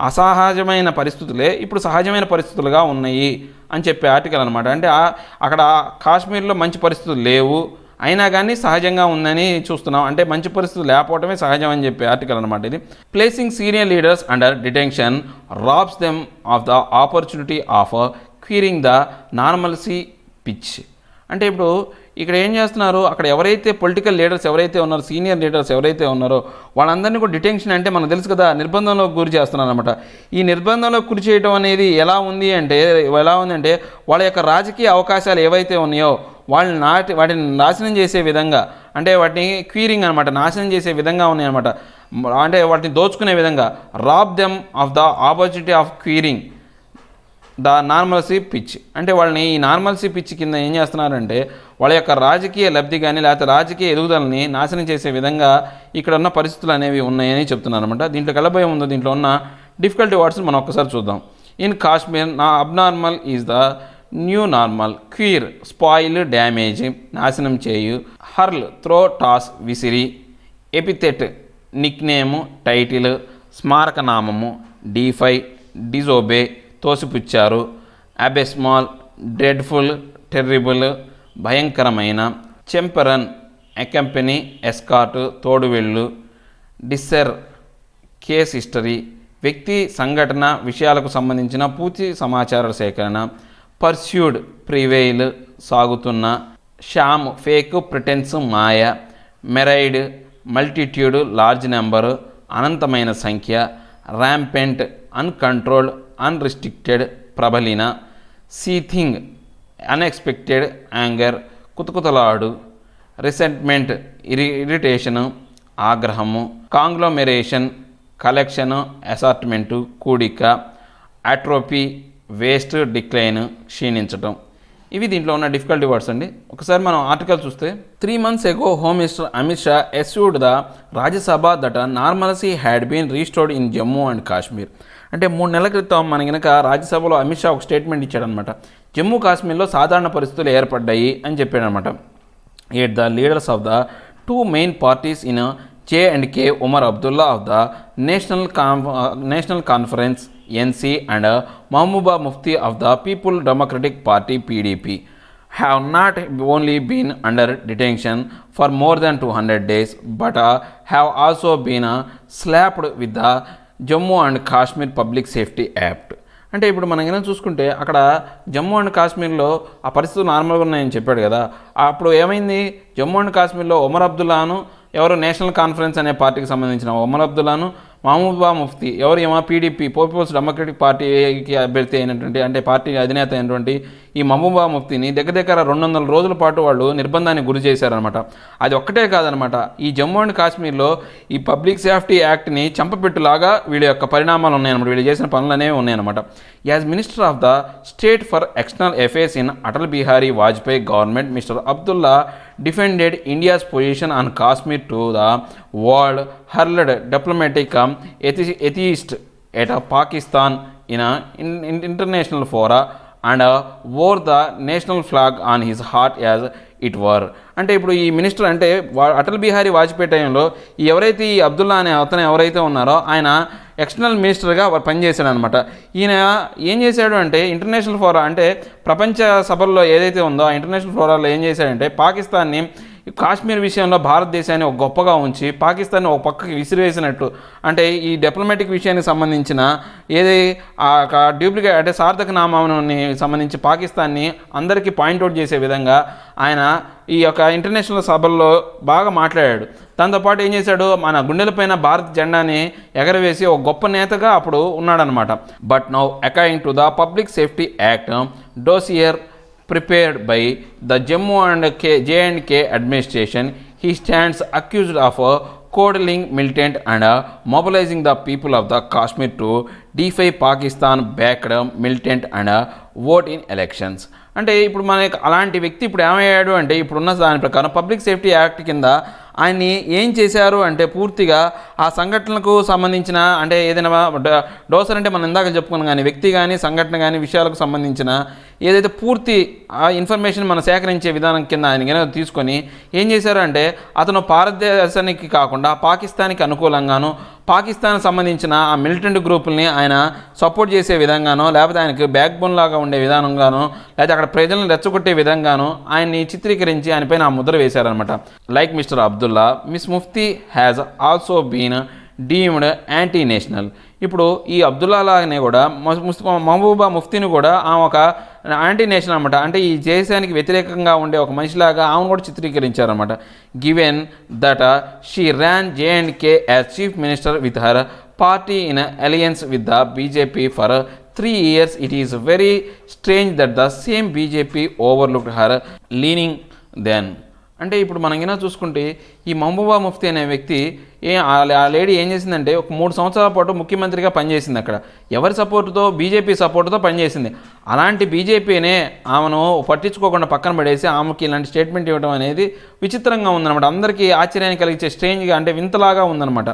అసహజమైన పరిస్థితులే ఇప్పుడు సహజమైన పరిస్థితులుగా ఉన్నాయి అని చెప్పే ఆర్టికల్ అనమాట. అంటే అక్కడ కాశ్మీర్లో మంచి పరిస్థితులు లేవు, అయినా కానీ సహజంగా ఉందని చూస్తున్నాం. అంటే మంచి పరిస్థితులు లేకపోవటమే సహజం అని చెప్పే ఆర్టికల్ అనమాట ఇది. Placing senior leaders under detention robs them of the opportunity of curing the normalcy pitch. అంటే ఇప్పుడు ఇక్కడ ఏం చేస్తున్నారు, అక్కడ ఎవరైతే పొలిటికల్ లీడర్స్ ఎవరైతే ఉన్నారో, సీనియర్ లీడర్స్ ఎవరైతే ఉన్నారో వాళ్ళందరినీ కూడా డిటెన్షన్ అంటే మనకు తెలుసు కదా, నిర్బంధంలోకి గురి చేస్తున్నారు అనమాట. ఈ నిర్బంధంలోకి గురి చేయడం అనేది ఎలా ఉందంటే వాళ్ళ యొక్క రాజకీయ అవకాశాలు ఏవైతే ఉన్నాయో వాటిని నాశనం చేసే విధంగా, అంటే వాటిని క్యూరింగ్ అనమాట, నాశనం చేసే విధంగా ఉన్నాయన్నమాట. అంటే వాటిని దోచుకునే విధంగా. Rob them of the opportunity of curing the normalcy pitch. అంటే వాళ్ళని ఈ నార్మల్సీ పిచ్ కింద ఏం చేస్తున్నారంటే వాళ్ళ యొక్క రాజకీయ లబ్ధి కానీ లేకపోతే రాజకీయ ఎదుగుదలని నాశనం చేసే విధంగా ఇక్కడ ఉన్న పరిస్థితులు అనేవి ఉన్నాయని చెప్తున్నారు అనమాట. దీంట్లో కలబోయే ఉందో దీంట్లో ఉన్న డిఫికల్టీ వర్డ్స్ మనం ఒక్కసారి చూద్దాం. In Kashmir abnormal is the new normal. Queer spoil damage నాశనం చేయు. హర్ల్ త్రో టాస్ విసిరి. Epithet nickname title. స్మారక నామము డీఫై డిజోబే తోసిపుచ్చారు. అబెస్మాల్ డ్రెడ్ఫుల్ టెర్రిబుల్ భయంకరమైన. చెంపరన్ అకంపెనీ ఎస్కాట్ తోడువెళ్ళు. డిస్సెర్ కేస్ హిస్టరీ వ్యక్తి సంఘటన విషయాలకు సంబంధించిన పూర్తి సమాచార సేకరణ. పర్స్యూడ్ ప్రివెయిల్ సాగుతున్న. షామ్ ఫేక్ ప్రిటెన్స్ మాయ. మెరైడ్ మల్టిట్యూడ్ లార్జ్ నెంబరు అనంతమైన సంఖ్య. ర్యాంపెంట్ అన్కంట్రోల్డ్ అన్రిస్ట్రిక్టెడ్ ప్రబలిన. సీథింగ్ అన్ఎక్స్పెక్టెడ్ యాంగర్ కుతకుతలాడు. Resentment irritation ఆగ్రహము. కాంగ్లోమెరేషన్ కలెక్షను అసార్ట్మెంటు కూడిక. అట్రోపీ వేస్ట్ డిక్లైన్ క్షీణించటం. ఇవి దీంట్లో ఉన్న డిఫికల్టీ వర్డ్స్ అండి. ఒకసారి మనం ఆర్టికల్ చూస్తే 3 months ago home minister Amit Shah assured the Rajya Sabha that normalcy had been restored in Jammu and Kashmir. అంటే 3 నెలల క్రితం మన కనుక రాజ్యసభలో అమిత్ షా ఒక స్టేట్మెంట్ ఇచ్చాడనమాట. జమ్మూ కాశ్మీర్లో సాధారణ పరిస్థితులు ఏర్పడ్డాయి అని చెప్పాడనమాట. At the leaders of the 2 main parties in J&K Umar Abdullah of the National Conference NC and Mahbooba Mufti of the People Democratic Party PDP have not only been under detention for more than 200 days but have also been slapped with the Jammu and Kashmir Public Safety Act. అంటే ఇప్పుడు మనం ఏమైనా చూసుకుంటే అక్కడ జమ్మూ అండ్ కాశ్మీర్లో ఆ పరిస్థితులు నార్మల్గా ఉన్నాయని చెప్పాడు కదా. అప్పుడు ఏమైంది, జమ్మూ అండ్ కాశ్మీర్లో ఉమర్ అబ్దుల్లాను ఎవరు నేషనల్ కాన్ఫరెన్స్ అనే పార్టీకి సంబంధించిన ఉమర్ అబ్దుల్లాను, మహబూబా ముఫ్తీ ఎవరు ఏమో పీడీపీ పీపుల్స్ డెమోక్రటిక్ పార్టీకి అభ్యర్థి అయినటువంటి అంటే పార్టీ అధినేత అయినటువంటి ఈ మహబూబా ముఫ్తీని దగ్గర 200 రోజుల పాటు వాళ్ళు నిర్బంధానికి గురి చేశారనమాట. అది ఒక్కటే కాదనమాట, ఈ జమ్మూ అండ్ కాశ్మీర్లో ఈ పబ్లిక్ సేఫ్టీ యాక్ట్ని చంపపెట్టులాగా వీళ్ళ యొక్క పరిణామాలు ఉన్నాయన్నమాట, వీళ్ళు చేసిన పనులు అనేవి ఉన్నాయన్నమాట. As minister of the state for external affairs in Atal Bihari Vajpayee government, mister Abdullah defended India's position on Kashmir to the world, hurled diplomatic atheist at Pakistan in international fora and wore the national flag on his heart as it were. అంటే ఇప్పుడు ఈ మినిస్టర్ అంటే అటల్ బిహారీ వాజ్పేయి టైంలో ఎవరైతే ఈ అబ్దుల్లా అనే అతను ఎవరైతే ఉన్నారో ఆయన ఎక్స్టర్నల్ మినిస్టర్గా పనిచేశాడు అనమాట. ఈయన ఏం చేశాడు అంటే ఇంటర్నేషనల్ ఫోరా అంటే ప్రపంచ సభల్లో ఏదైతే ఉందో ఆ ఇంటర్నేషనల్ ఫోరాలో ఏం చేశాడంటే పాకిస్తాన్ని కాశ్మీర్ విషయంలో భారతదేశాన్ని ఒక గొప్పగా ఉంచి పాకిస్తాన్ని ఒక పక్కకి విసిరివేసినట్టు, అంటే ఈ డిప్లొమాటిక్ విషయానికి సంబంధించిన ఏది డూప్లికేట్ అంటే సార్థక నామాన్ని సంబంధించి పాకిస్తాన్ని అందరికీ పాయింట్అవుట్ చేసే విధంగా ఆయన ఈ యొక్క ఇంటర్నేషనల్ సభల్లో బాగా మాట్లాడాడు. దాంతోపాటు ఏం చేశాడు, మన గుండెలపైన భారత్ జెండాని ఎగరవేసి ఒక గొప్ప నేతగా అప్పుడు ఉన్నాడనమాట. But now according to the public safety act dossier prepared by the Jammu and J&K administration, he stands accused of coddling militant and mobilizing the people of the Kashmir to defy Pakistan-backed militant and vote in elections. అంటే ఇప్పుడు మనకి అలాంటి వ్యక్తి ఇప్పుడు ఏమయ్యాడు అంటే, ఇప్పుడున్న దాని ప్రకారం పబ్లిక్ సేఫ్టీ యాక్ట్ కింద ఆయన్ని ఏం చేశారు అంటే, పూర్తిగా ఆ సంఘటనలకు సంబంధించిన అంటే ఏదైనా డోసర్ అంటే మనం ఇందాక చెప్పుకున్నాం కానీ వ్యక్తి కానీ సంఘటన కానీ విషయాలకు సంబంధించిన ఏదైతే పూర్తి ఆ ఇన్ఫర్మేషన్ మనం సేకరించే విధానం కింద ఆయన తీసుకొని ఏం చేశారు అంటే, అతను భారతదేశానికి కాకుండా పాకిస్తాన్కి అనుకూలంగాను పాకిస్తాన్ సంబంధించిన ఆ మిలిటెంట్ గ్రూపుల్ని ఆయన సపోర్ట్ చేసే విధంగానో, లేకపోతే ఆయనకి బ్యాక్ బోన్ లాగా ఉండే విధానంగానో, లేకపోతే అక్కడ ప్రజలను రెచ్చగొట్టే విధంగానో ఆయన్ని చిత్రీకరించి ఆయనపైన ఆ ముద్ర వేశారనమాట. Like mister Abdullah, miss Mufti has also been deemed anti national. ఇప్పుడు ఈ అబ్దుల్లా లాగానే కూడా మహబూబా ముఫ్తీని కూడా ఆమె ఒక యాంటీ నేషనల్ అనమాట, అంటే ఈ దేశానికి వ్యతిరేకంగా ఉండే ఒక మనిషిలాగా ఆమెను కూడా చిత్రీకరించారనమాట. Given that she ran J&K as chief minister with her party in alliance with the BJP for 3 years, it is very strange that the same BJP overlooked her leaning then. అంటే ఇప్పుడు మనం చూసుకుంటే ఈ మహబూబా ముఫ్తీ అనే వ్యక్తి ఆ లేడీ ఏం చేసిందంటే ఒక 3 సంవత్సరాల పాటు ముఖ్యమంత్రిగా పనిచేసింది. అక్కడ ఎవరి సపోర్టుతో, బీజేపీ సపోర్టుతో పనిచేసింది. అలాంటి బీజేపీనే ఆమెను పట్టించుకోకుండా పక్కన పడేసి ఆమెకి ఇలాంటి స్టేట్మెంట్ ఇవ్వడం అనేది విచిత్రంగా ఉందన్నమాట. అందరికీ ఆశ్చర్యాన్ని కలిగించే స్ట్రేంజ్గా అంటే వింతలాగా ఉందన్నమాట.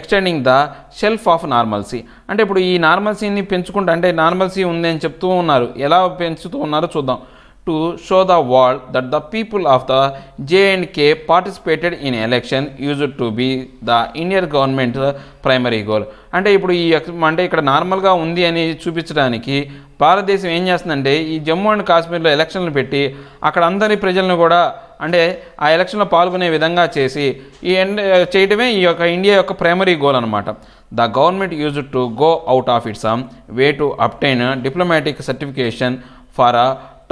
Extending the shelf of normalcy, అంటే ఇప్పుడు ఈ నార్మల్సీని పెంచుకుంటూ అంటే నార్మల్సీ ఉంది అని చెప్తూ ఉన్నారు. ఎలా పెంచుతూ ఉన్నారో చూద్దాం. To show the world that the people of the J&K participated in election used to be the Indian government's primary goal. అంటే ఇప్పుడు అంటే ఇక్కడ నార్మల్గా ఉంది అని చూపించడానికి భారతదేశం ఏం చేస్తుందంటే, ఈ జమ్మూ అండ్ కాశ్మీర్లో ఎలక్షన్లు పెట్టి అక్కడ అందరి ప్రజలను కూడా అంటే ఆ ఎలక్షన్లో పాల్గొనే విధంగా చేసి చేయడమే ఈ యొక్క ఇండియా యొక్క ప్రైమరీ గోల్ అనమాట. The government used to go out of it's way to obtain diplomatic certification for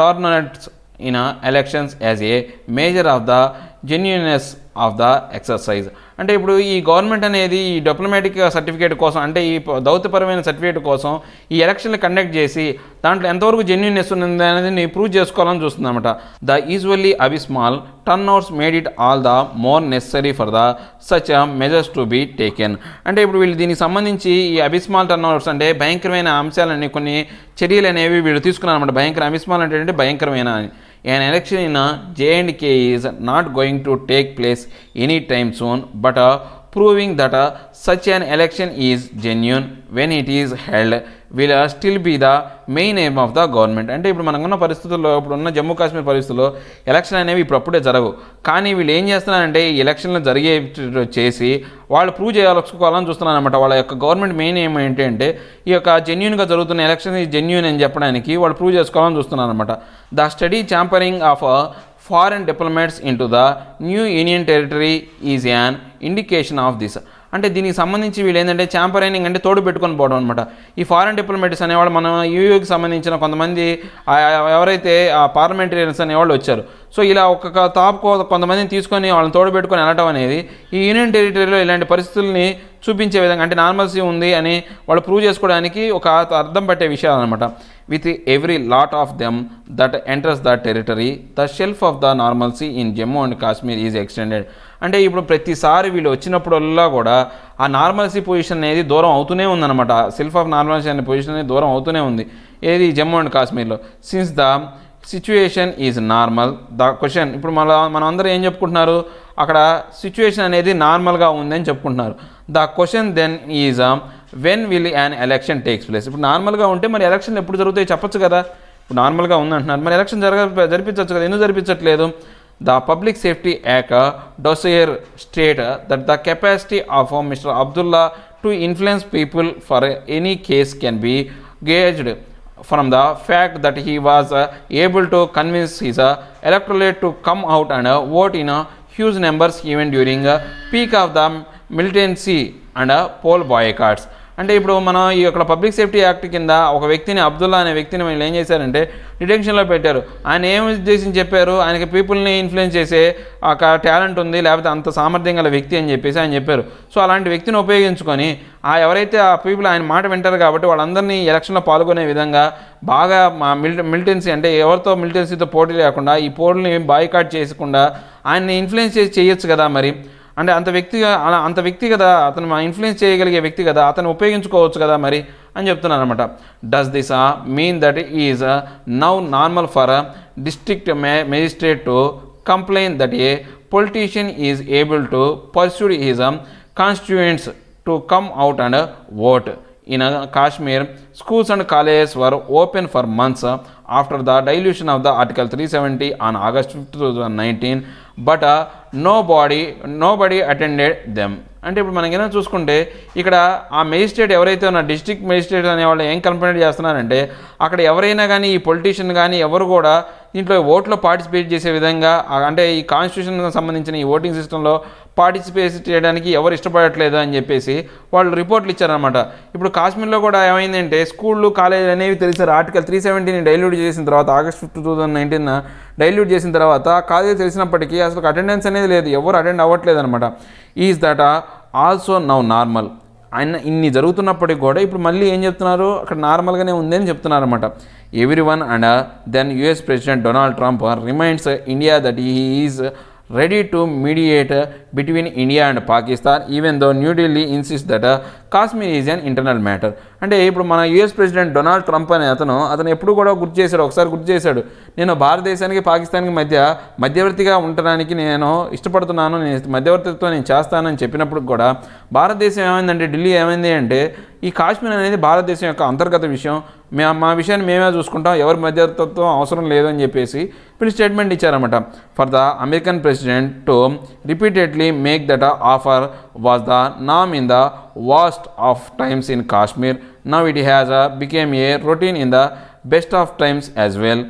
tournaments in elections as a measure of the genuineness of the exercise. అంటే ఇప్పుడు ఈ గవర్నమెంట్ అనేది ఈ డిప్లొమాటిక్ సర్టిఫికేట్ కోసం అంటే ఈ దౌత్యపరమైన సర్టిఫికేట్ కోసం ఈ ఎలక్షన్లు కండక్ట్ చేసి దాంట్లో ఎంతవరకు జెన్యూన్నెస్ ఉంది అనేది ప్రూవ్ చేసుకోవాలని చూస్తుంది అనమాట. The usually abysmal turnouts made it all the more necessary for the such measures to be taken. అంటే ఇప్పుడు వీళ్ళు దీనికి సంబంధించి ఈ అబిస్మాల్ టర్న్అవుట్స్ అంటే భయంకరమైన అంశాలని కొన్ని చర్యలు అనేవి వీళ్ళు తీసుకున్నారు అనమాట. అబిస్మాల్ అంటే భయంకరమైన అని. An election in J&K is not going to take place anytime soon, but proving that such an election is genuine when it is held will still be the main aim of the government. అంటే ఇప్పుడు మనకున్న పరిస్థితుల్లో, ఇప్పుడున్న జమ్మూ కాశ్మీర్ పరిస్థితుల్లో ఎలక్షన్ అనేవి ఇప్పుడప్పుడే జరగవు. కానీ వీళ్ళు ఏం చేస్తున్నారంటే ఈ ఎలక్షన్లు జరిగే చేసి వాళ్ళు ప్రూవ్ చేసుకోవాలని చూస్తున్నారు అనమాట. వాళ్ళ యొక్క గవర్నమెంట్ మెయిన్ ఎయిమ్ ఏంటంటే ఈ యొక్క జెన్యూన్గా జరుగుతున్న ఎలక్షన్ జెన్యూన్ అని చెప్పడానికి వాళ్ళు ప్రూవ్ చేసుకోవాలని చూస్తున్నారు అనమాట. The study chaperoning of foreign diplomats in to the new union territory is an indication of this. అంటే దీనికి సంబంధించి వీళ్ళు ఏంటంటే ఛాంపరైనింగ్ అంటే తోడు పెట్టుకొని పోవడం అనమాట. ఈ ఫారెన్ డిప్లొమాట్స్ అనేవాళ్ళు మన యూయూకి సంబంధించిన కొంతమంది ఎవరైతే ఆ పార్లమెంటేరియన్స్ అనేవాళ్ళు వచ్చారు. సో ఇలా ఒక్కొక్క కొంతమందిని తీసుకొని వాళ్ళని తోడు పెట్టుకొని వెళ్ళటం అనేది ఈ యూనియన్ టెరిటరీలో ఇలాంటి పరిస్థితుల్ని చూపించే విధంగా అంటే నార్మల్సీ ఉంది అని వాళ్ళు ప్రూవ్ చేసుకోవడానికి ఒక అర్థం పట్టే విషయాలు అనమాట. With every lot of them that enters the territory the shelf of the normalcy in Jammu and Kashmir is extended. అంటే ఇప్పుడు ప్రతిసారి వీళ్ళు వచ్చినప్పుడల్లా కూడా ఆ నార్మల్సీ పొజిషన్ అనేది దూరం అవుతూనే ఉందన్నమాట. సెల్ఫ్ ఆఫ్ నార్మల్సీ అనే పొజిషన్ అనేది దూరం అవుతూనే ఉంది ఏది జమ్మూ అండ్ కాశ్మీర్లో. Since the situation is normal the question, ఇప్పుడు మనం అందరూ ఏం చెప్పుకుంటున్నారు, అక్కడ సిచ్యువేషన్ అనేది నార్మల్గా ఉందని చెప్పుకుంటున్నారు. The question then is when will an election takes place. ఇప్పుడు నార్మల్గా ఉంటే మరి ఎలక్షన్లు ఎప్పుడు జరుగుతాయి చెప్పొచ్చు కదా. ఇప్పుడు నార్మల్గా ఉందంటున్నారు, మరి ఎలక్షన్ జరిపించవచ్చు కదా, ఎందుకు జరిపించట్లేదు? The Public Safety Act dossier state that the capacity of Mr. Abdullah to influence people for any case can be gauged from the fact that he was able to convince his electorate to come out and vote in huge numbers even during peak of the militancy and poll boycotts. అంటే ఇప్పుడు మనం ఈ యొక్క పబ్లిక్ సేఫ్టీ యాక్ట్ కింద ఒక వ్యక్తిని, అబ్దుల్లా అనే వ్యక్తిని వీళ్ళు ఏం చేశారంటే డిటెన్షన్లో పెట్టారు. ఆయన ఏం ఉద్దేశించి చెప్పారు, ఆయనకి పీపుల్ని ఇన్ఫ్లుయెన్స్ చేసే ఒక టాలెంట్ ఉంది, లేకపోతే అంత సామర్థ్యం గల వ్యక్తి అని చెప్పేసి ఆయన చెప్పారు. సో అలాంటి వ్యక్తిని ఉపయోగించుకొని ఎవరైతే ఆ పీపుల్ ఆయన మాట వింటారు కాబట్టి వాళ్ళందరినీ ఎలక్షన్లో పాల్గొనే విధంగా బాగా మిలిటెన్సీ అంటే ఎవరితో మిలిటెన్సీతో పోటీ లేకుండా ఈ పోటీని బాయ్కాట్ చేయకుండా ఆయన్ని ఇన్ఫ్లుయెన్స్ చేసి చేయొచ్చు కదా. మరి అంటే అంత వ్యక్తి కదా, అతను ఇన్ఫ్లుయెన్స్ చేయగలిగే వ్యక్తి కదా, అతను ఉపయోగించుకోవచ్చు కదా మరి అని చెప్తున్నారు అనమాట. Does this mean that is now normal for district magistrate to complain that A politician is able to pursue his constituents to come out and vote? In Kashmir, schools and colleges were open for months after the dilution of the Article 370 on August 5, 2019, but nobody attended them. అంటే ఇప్పుడు మనకి ఏమైనా చూసుకుంటే ఇక్కడ ఆ మేజిస్ట్రేట్ ఎవరైతే ఉన్న డిస్ట్రిక్ట్ మేజిస్ట్రేట్ అనే వాళ్ళు ఏం కంప్లైంట్ చేస్తున్నారంటే అక్కడ ఎవరైనా కానీ ఈ పొలిటీషియన్ కానీ ఎవరు కూడా దీంట్లో ఓట్లో పార్టిసిపేట్ చేసే విధంగా, అంటే ఈ కాన్స్టిట్యూషన్కి సంబంధించిన ఈ ఓటింగ్ సిస్టంలో పార్టిసిపేట్ చేయడానికి ఎవరు ఇష్టపడట్లేదు అని చెప్పేసి వాళ్ళు రిపోర్ట్లు ఇచ్చారనమాట. ఇప్పుడు కాశ్మీర్లో కూడా ఏమైందంటే స్కూళ్ళు కాలేజీలు అనేవి తెలిసారు. ఆర్టికల్ 370ని డైల్యూట్ చేసిన తర్వాత August 5, 2019 డైల్యూట్ చేసిన తర్వాత కాలేజీ తెలిసినప్పటికీ అసలు అటెండెన్స్ అనేది లేదు, ఎవరు అటెండ్ అవ్వట్లేదు అనమాట. Is that also now normal? ఆయన ఇన్ని జరుగుతున్నప్పటికీ కూడా ఇప్పుడు మళ్ళీ ఏం చెప్తున్నారు, అక్కడ నార్మల్గానే ఉంది అని చెప్తున్నారు అనమాట. Everyone and then US president Donald Trump reminds India that he is ready to mediate between India and Pakistan, even though New Delhi insists that Kashmir is an internal matter. అంటే ఇప్పుడు మన US ప్రెసిడెంట్ డొనాల్డ్ ట్రంప్ అనే అతను ఎప్పుడు కూడా ఒకసారి గుర్తు చేశాడు, నేను భారతదేశానికి పాకిస్తాన్కి మధ్యవర్తిగా ఉండడానికి నేను ఇష్టపడుతున్నాను, నేను మధ్యవర్తిత్వం నేను చేస్తానని చెప్పినప్పుడు కూడా భారతదేశం ఏమైందంటే, ఢిల్లీ ఏమైంది అంటే ఈ కాశ్మీర్ అనేది భారతదేశం యొక్క అంతర్గత విషయం, మా విషయాన్ని మేమే చూసుకుంటాం, ఎవరి మధ్యవర్తిత్వం అవసరం లేదు అని చెప్పేసి వీళ్ళు స్టేట్మెంట్ ఇచ్చారన్నమాట. For the American president to repeatedly make that offer was the నామ్ in the worst of times in Kashmir. Now it has become a routine in the best of times as well.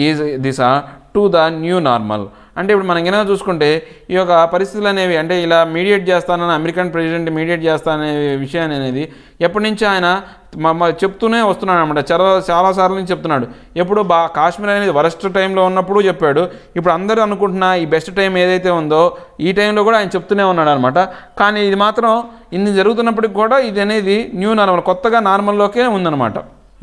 Is this to the new normal? అంటే ఇప్పుడు మనం ఏమైనా చూసుకుంటే ఈ యొక్క పరిస్థితులు అనేవి, అంటే ఇలా మీడియేట్ చేస్తానని అమెరికన్ ప్రెసిడెంట్ మీడియేట్ చేస్తాననే విషయాన్ని అనేది ఎప్పటి నుంచి ఆయన చెప్తూనే వస్తున్నాడు అనమాట. చాలాసార్లు నుంచి చెప్తున్నాడు. ఎప్పుడు కాశ్మీర్ అనేది వరస్ట్ టైంలో ఉన్నప్పుడు చెప్పాడు. ఇప్పుడు అందరూ అనుకుంటున్న ఈ బెస్ట్ టైం ఏదైతే ఉందో ఈ టైంలో కూడా ఆయన చెప్తూనే ఉన్నాడు అనమాట. కానీ ఇది మాత్రం ఇన్ని జరుగుతున్నప్పటికి కూడా ఇది అనేది న్యూ నార్మల్, కొత్తగా నార్మల్లోకే ఉందన్నమాట.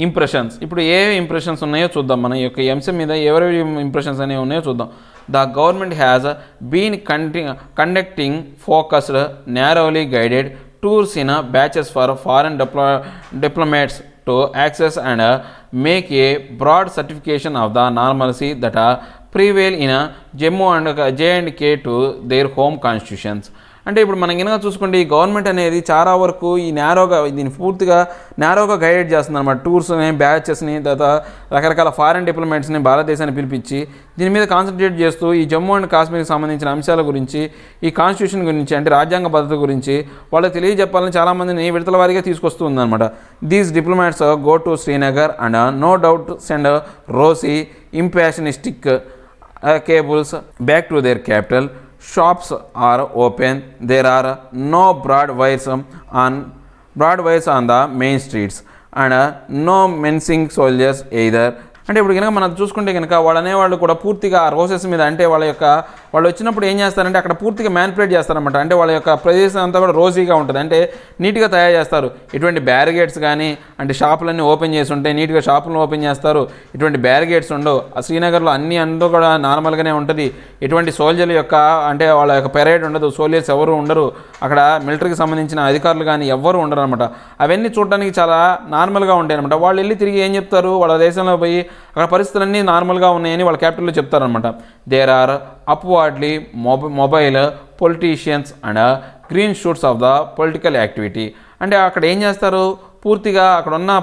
ఇంప్రెషన్స్, ఇప్పుడు ఏ ఇంప్రెషన్స్ ఉన్నాయో చూద్దాం. మన ఈ యొక్క అంశం మీద ఎవరి ఇంప్రెషన్స్ అనేవి ఉన్నాయో చూద్దాం. The government has been conducting focused, narrowly guided tours in batches for foreign diplomats to access and make a broad certification of the normalcy that prevail in Jammu and J&K to their home constitutions. అంటే ఇప్పుడు మనం కనుక చూసుకుంటే ఈ గవర్నమెంట్ అనేది చాలా వరకు ఈ దీన్ని పూర్తిగా నేరోగా గైడ్ చేస్తుంది అనమాట. టూర్స్ని, బ్యాచెస్ని, తర్వాత రకరకాల ఫారెన్ డిప్లొమాట్స్ని భారతదేశాన్ని పిలిపించి దీని మీద కాన్సన్ట్రేట్ చేస్తూ ఈ జమ్మూ అండ్ కాశ్మీర్కి సంబంధించిన అంశాల గురించి, ఈ కాన్స్టిట్యూషన్ గురించి, అంటే రాజ్యాంగ భద్రత గురించి వాళ్ళకి తెలియజెప్పాలని చాలామందిని విడతల వారీగా తీసుకొస్తూ ఉందన్నమాట. These diplomats go to Srinagar and no doubt send rosy impressionistic cables back to their capital. Shops are open. There are no broad wires on the main streets and no menacing soldiers either. అంటే ఇప్పుడు కనుక మనం చూసుకుంటే కనుక వాళ్ళు కూడా పూర్తిగా రోసెస్ మీద, అంటే వాళ్ళు వచ్చినప్పుడు ఏం చేస్తారంటే అక్కడ పూర్తిగా మ్యానిపులేట్ చేస్తారనమాట. అంటే వాళ్ళ యొక్క ప్రదేశం అంతా కూడా రోజీగా ఉంటుంది, అంటే నీట్గా తయారు చేస్తారు. ఇటువంటి బ్యారిగేట్స్ కానీ, అంటే షాపులన్నీ ఓపెన్ చేసి ఉంటాయి, నీట్గా షాపులను ఓపెన్ చేస్తారు. ఇటువంటి బ్యారిగేట్స్ ఉండవు. శ్రీనగర్లో అందరూ కూడా నార్మల్గానే ఉంటుంది. ఎటువంటి సోల్జర్ల యొక్క, అంటే వాళ్ళ యొక్క పెరేడ్ ఉండదు, సోల్జర్స్ ఎవరు ఉండరు అక్కడ, మిలిటరీకి సంబంధించిన అధికారులు కానీ ఎవ్వరు ఉండరు అనమాట. అవన్నీ చూడడానికి చాలా నార్మల్గా ఉంటాయి అనమాట. వాళ్ళు వెళ్ళి తిరిగి ఏం చెప్తారు, వాళ్ళ దేశంలో పోయి అక్కడ పరిస్థితులన్నీ నార్మల్గా ఉన్నాయని వాళ్ళ క్యాపిటల్లో చెప్తారనమాట. There are upwardly mobile politicians and green shoots of the political activity. అంటే అక్కడ ఏం చేస్తారు, పూర్తిగా అక్కడ ఉన్న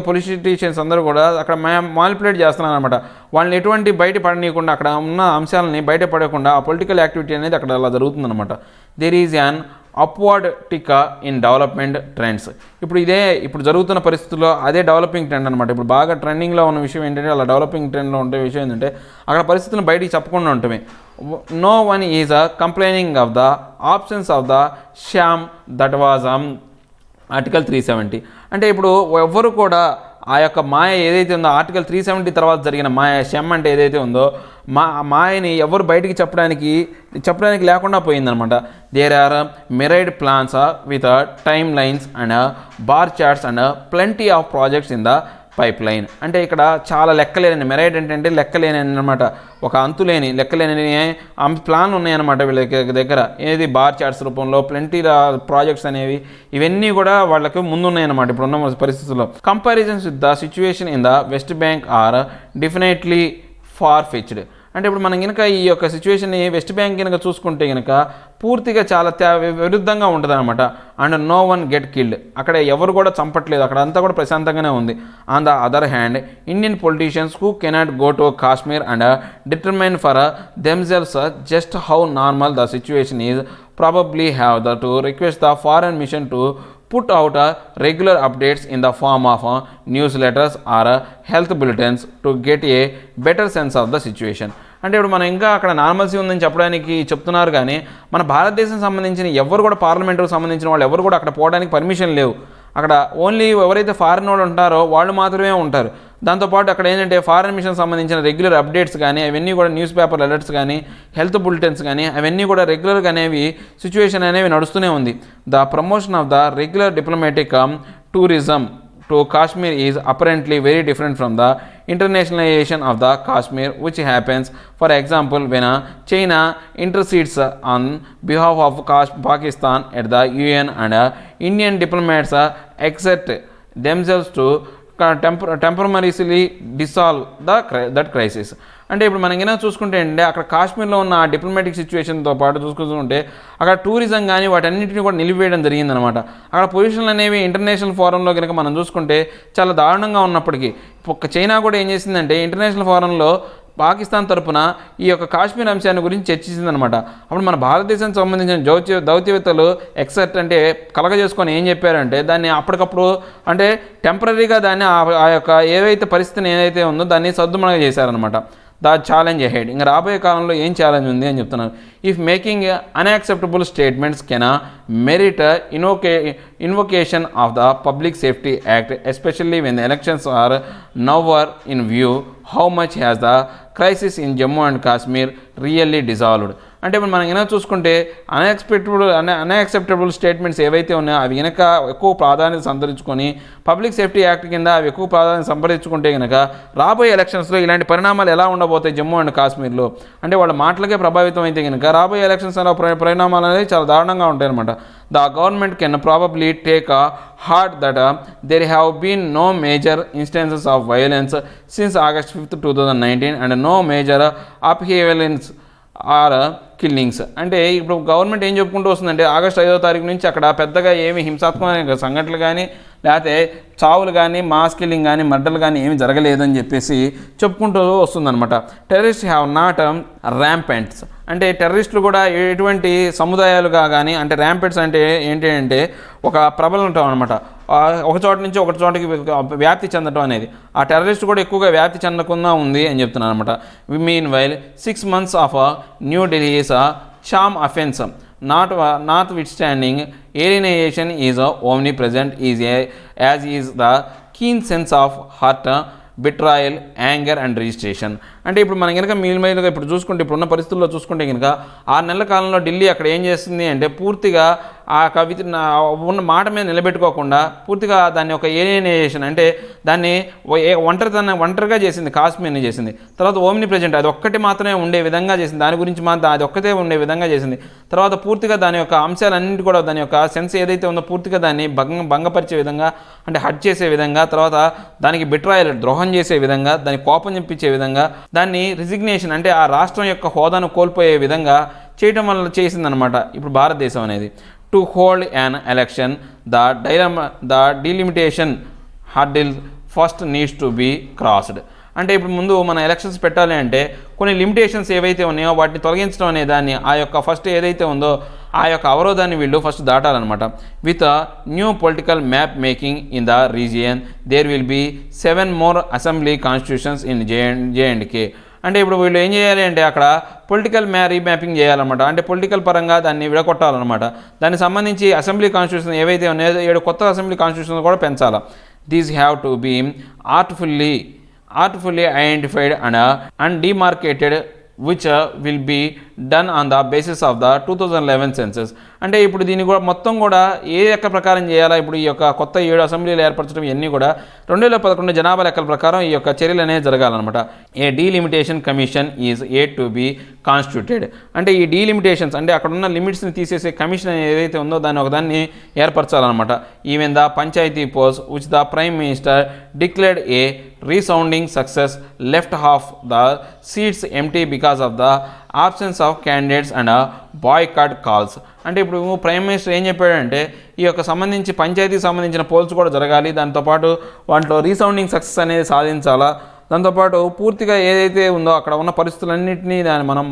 పొలిటీషియన్స్ అందరూ కూడా అక్కడ మానిపులేట్ చేస్తున్నారు అనమాట. వాళ్ళని ఎటువంటి బయట పడనీయకుండా, అక్కడ ఉన్న అంశాలని బయట పడకుండా ఆ పొలిటికల్ యాక్టివిటీ అనేది అక్కడ అలా జరుగుతుందన్నమాట. There is an upward tick in development trends. ఇప్పుడు జరుగుతున్న పరిస్థితుల్లో అదే డెవలపింగ్ ట్రెండ్ అనమాట. ఇప్పుడు బాగా ట్రెండింగ్లో ఉన్న విషయం ఏంటంటే, అలా డెవలపింగ్ ట్రెండ్లో ఉండే విషయం ఏంటంటే అక్కడ పరిస్థితులను బయటికి చెప్పకుండా ఉంటుంది. No one is complaining of the options of the sham that was article 370. అంటే ఇప్పుడు ఎవ్వరు కూడా ఆ యొక్క మాయ ఏదైతే ఉందో ఆర్టికల్ 370 తర్వాత జరిగిన మాయ షమ్ అంటే ఏదైతే ఉందో మాయని ఎవరు బయటికి చెప్పడానికి లేకుండా పోయిందనమాట. There are myriad plans with timelines and bar charts and plenty of projects in the pipeline. అంటే ఇక్కడ చాలా లెక్కలేని, మెరైడ్ ఏంటంటే లెక్కలేని అనమాట, ఒక అంతులేని లెక్కలేని ప్లాన్లు ఉన్నాయన్నమాట వీళ్ళ దగ్గర. ఏది బార్ చార్ట్స్ రూపంలో ప్లెంటీ ప్రాజెక్ట్స్ అనేవి ఇవన్నీ కూడా వాళ్ళకి ముందున్నాయన్నమాట ఇప్పుడున్న పరిస్థితుల్లో. Comparisons with the situation in the West Bank are definitely far fetched. అంటే ఇప్పుడు మనం కనుక ఈ యొక్క సిచ్యువేషన్ని వెస్ట్ బ్యాంక్ కనుక చూసుకుంటే కనుక పూర్తిగా చాలా విరుద్ధంగా ఉంటుంది అనమాట. And no one get killed, అక్కడ ఎవరు కూడా చంపట్లేదు, అక్కడ అంతా కూడా ప్రశాంతంగానే ఉంది. On the other hand Indian politicians who cannot go to Kashmir and determine for themselves just how normal the situation is probably have to request the foreign mission to put out regular updates in the form of newsletters or health bulletins to get a better sense of the situation. అంటే ఇప్పుడు మనం ఇంకా అక్కడ నార్మల్సీ ఉందని చెప్పడానికి చెప్తున్నారు, కానీ మన భారతదేశం సంబంధించిన ఎవరు కూడా పార్లమెంటుకు సంబంధించిన వాళ్ళు ఎవరు కూడా అక్కడ పోవడానికి పర్మిషన్ లేవు. అక్కడ ఓన్లీ ఎవరైతే ఫారిన్ వాళ్ళు ఉంటారో వాళ్ళు మాత్రమే ఉంటారు. దాంతోపాటు అక్కడ ఏంటంటే ఫారిన్ మిషన్ సంబంధించిన రెగ్యులర్ అప్డేట్స్ కానీ అవన్నీ కూడా న్యూస్ పేపర్ అలర్ట్స్ కానీ హెల్త్ బులెటిన్స్ కానీ అవన్నీ కూడా రెగ్యులర్గా అనేవి సిచ్యువేషన్ అనేవి నడుస్తూనే ఉంది. The promotion of the regular diplomatic tourism to Kashmir is apparently very different from the internationalization of the Kashmir, which happens, for example, when China intercedes on behalf of Pakistan at the UN and Indian diplomats exert themselves to temporarily dissolve that crisis. అంటే ఇప్పుడు మనం ఏమైనా చూసుకుంటే అంటే అక్కడ కాశ్మీర్లో ఉన్న డిప్లొమాటిక్ సిచ్యువేషన్తో పాటు చూసుకుంటే అక్కడ టూరిజం కానీ వాటన్నింటినీ కూడా నిలిపివేయడం జరిగిందనమాట. అక్కడ పొజిషన్లు అనేవి ఇంటర్నేషనల్ ఫోరంలో కనుక మనం చూసుకుంటే చాలా దారుణంగా ఉన్నప్పటికీ చైనా కూడా ఏం చేసిందంటే ఇంటర్నేషనల్ ఫోరంలో పాకిస్తాన్ తరపున ఈ యొక్క కాశ్మీర్ అంశాన్ని గురించి చర్చించిందనమాట. అప్పుడు మన భారతదేశానికి సంబంధించిన దౌత్యవేత్తలు ఎక్సెప్ట్ అంటే కలగజేసుకొని ఏం చెప్పారంటే దాన్ని అప్పటికప్పుడు అంటే టెంపరీగా దాన్ని ఆ యొక్క ఏవైతే పరిస్థితిని ఏదైతే ఉందో దాన్ని సద్దుమణగ చేశారనమాట. ద ఛాలెంజ్ అహెడ్, ఇంకా రాబోయే కాలంలో ఏం ఛాలెంజ్ ఉంది అని చెప్తున్నారు. If making unacceptable statements can merit invocation of the public safety act, especially when the elections are nowhere in view, how much has the crisis in Jammu and Kashmir really dissolved. అంటే ఇప్పుడు మనం కనుక చూసుకుంటే అన్యాక్సెప్టబుల్ స్టేట్మెంట్స్ ఏవైతే ఉన్నాయో అవి కనుక ఎక్కువ ప్రాధాన్యత సంతరించుకొని పబ్లిక్ సేఫ్టీ యాక్ట్ కింద అవి ఎక్కువ ప్రాధాన్యత సంపాదించుకుంటే కనుక రాబోయే ఎలక్షన్స్లో ఇలాంటి పరిణామాలు ఎలా ఉండబోతాయి జమ్మూ అండ్ కాశ్మీర్లో, అంటే వాళ్ళ మాటలకే ప్రభావితం అయితే కనుక రాబోయే ఎలక్షన్స్లో పరిణామాలు అనేది చాలా దారుణంగా ఉంటాయి అనమాట. The government can probably take heart that there have been no major instances of violence since August 5th, 2019 and no major upheavals or killings. అంటే ఇప్పుడు గవర్నమెంట్ ఏం చెప్పుకుంటూ వస్తుందంటే ఆగస్టు 5వ తారీఖు నుంచి అక్కడ పెద్దగా ఏమి హింసాత్మక సంఘటనలు కానీ లేకపోతే చావులు కానీ మాస్ కిల్లింగ్ కానీ మర్డర్లు కానీ ఏమి జరగలేదని చెప్పేసి చెప్పుకుంటూ వస్తుందన్నమాట. టెర్రరిస్ట్ హ్యావ్ నాట్ ర్యాంపెంట్స్, అంటే టెర్రరిస్టులు కూడా ఎటువంటి సముదాయాలుగా కానీ అంటే ర్యాంపెంట్స్ అంటే ఏంటి అంటే ఒక ప్రబలం ఉంటాం అనమాట, ఒక చోట నుంచి ఒక చోటకి వ్యాప్తి చెందడం అనేది. ఆ టెర్రరిస్ట్ కూడా ఎక్కువగా వ్యాప్తి చెందకుండా ఉంది అని చెప్తున్నాను అనమాట. Mean while 6 months of new Delhi's charm offense notwithstanding alienation is omnipresent as is the keen sense of hurt, betrayal, anger and registration. అంటే ఇప్పుడు మనం కనుక మీలుగా ఇప్పుడు చూసుకుంటే ఇప్పుడున్న పరిస్థితుల్లో చూసుకుంటే కనుక 6 నెలల కాలంలో ఢిల్లీ అక్కడ ఏం చేస్తుంది అంటే పూర్తిగా ఆ కవిత ఉన్న మాట మీద నిలబెట్టుకోకుండా పూర్తిగా దాన్ని ఒక ఏలియనేషన్ అంటే దాన్ని ఒంటరిగా చేసింది, కాశ్మీర్ని చేసింది. తర్వాత ఓమ్ని ప్రెజెంట్ అది ఒక్కటి మాత్రమే ఉండే విధంగా చేసింది, దాని గురించి అది ఒక్కటే ఉండే విధంగా చేసింది. తర్వాత పూర్తిగా దాని యొక్క అంశాలన్నింటి కూడా దాని యొక్క సెన్స్ ఏదైతే ఉందో పూర్తిగా దాన్ని భంగపరిచే విధంగా అంటే హట్ చేసే విధంగా, తర్వాత దానికి బిట్రాయల్ ద్రోహం చేసే విధంగా, దానికి కోపం చెప్పించే విధంగా, దాన్ని రిజిగ్నేషన్ అంటే ఆ రాష్ట్రం యొక్క హోదాను కోల్పోయే విధంగా చేయటం వల్ల చేసిందనమాట ఇప్పుడు భారతదేశం అనేది. To hold an election the delimitation hurdle first needs to be crossed. అంటే ఇప్పుడు ముందు మన ఎలక్షన్స్ పెట్టాలి అంటే కొన్ని లిమిటేషన్స్ ఏవైతే ఉన్నాయో వాటిని తొలగించడం అనే దాన్ని ఆ యొక్క ఫస్ట్ ఏదైతే ఉందో ఆ యొక్క అవరోధాన్ని వీళ్ళు ఫస్ట్ దాటాలన్నమాట. With new political map making in the region there will be 7 more assembly constituencies in J and K. అంటే ఇప్పుడు వీళ్ళు ఏం చేయాలి అంటే అక్కడ పొలిటికల్ రీమ్యాపింగ్ చేయాలన్నమాట. అంటే పొలిటికల్ పరంగా దాన్ని విడగొట్టాలన్నమాట. దానికి సంబంధించి అసెంబ్లీ కాన్స్టిట్యూషన్ ఏవైతే ఉన్నాయో 7 కొత్త అసెంబ్లీ కాన్స్టిట్యూషన్ కూడా పెంచాలి. These have to be artfully identified and demarcated which will be done on the basis of the 2011 census. అంటే ఇప్పుడు దీన్ని కూడా మొత్తం కూడా ఏ లెక్క ప్రకారం చేయాలా, ఇప్పుడు ఈ యొక్క కొత్త 7 అసెంబ్లీలు ఏర్పరచడం ఇవన్నీ కూడా 2011 జనాభా లెక్కల ప్రకారం ఈ యొక్క చర్యలు అనేవి జరగాలన్నమాట. A delimitation commission is said to be constituted. అంటే ఈ డీలిమిటేషన్స్ అంటే అక్కడ ఉన్న లిమిట్స్ని తీసేసే కమిషన్ ఏదైతే ఉందో దాన్ని ఒకదాన్ని ఏర్పరచాలన్నమాట. ఈవెన్ ద పంచాయతీ పోస్ట్ which the prime minister declared a resounding success left half the seats empty because of the absence of candidates and boycott calls. అంటే ఇప్పుడు ప్రైమ్ మినిస్టర్ ఏం చెప్పాడంటే ఈ యొక్క సంబంధించి పంచాయతీకి సంబంధించిన పోల్స్ కూడా జరగాలి, దాంతోపాటు వాటిలో రీసౌండింగ్ సక్సెస్ అనేది సాధించాలా, దాంతోపాటు పూర్తిగా ఏదైతే ఉందో అక్కడ ఉన్న పరిస్థితులన్నింటినీ దాన్ని మనం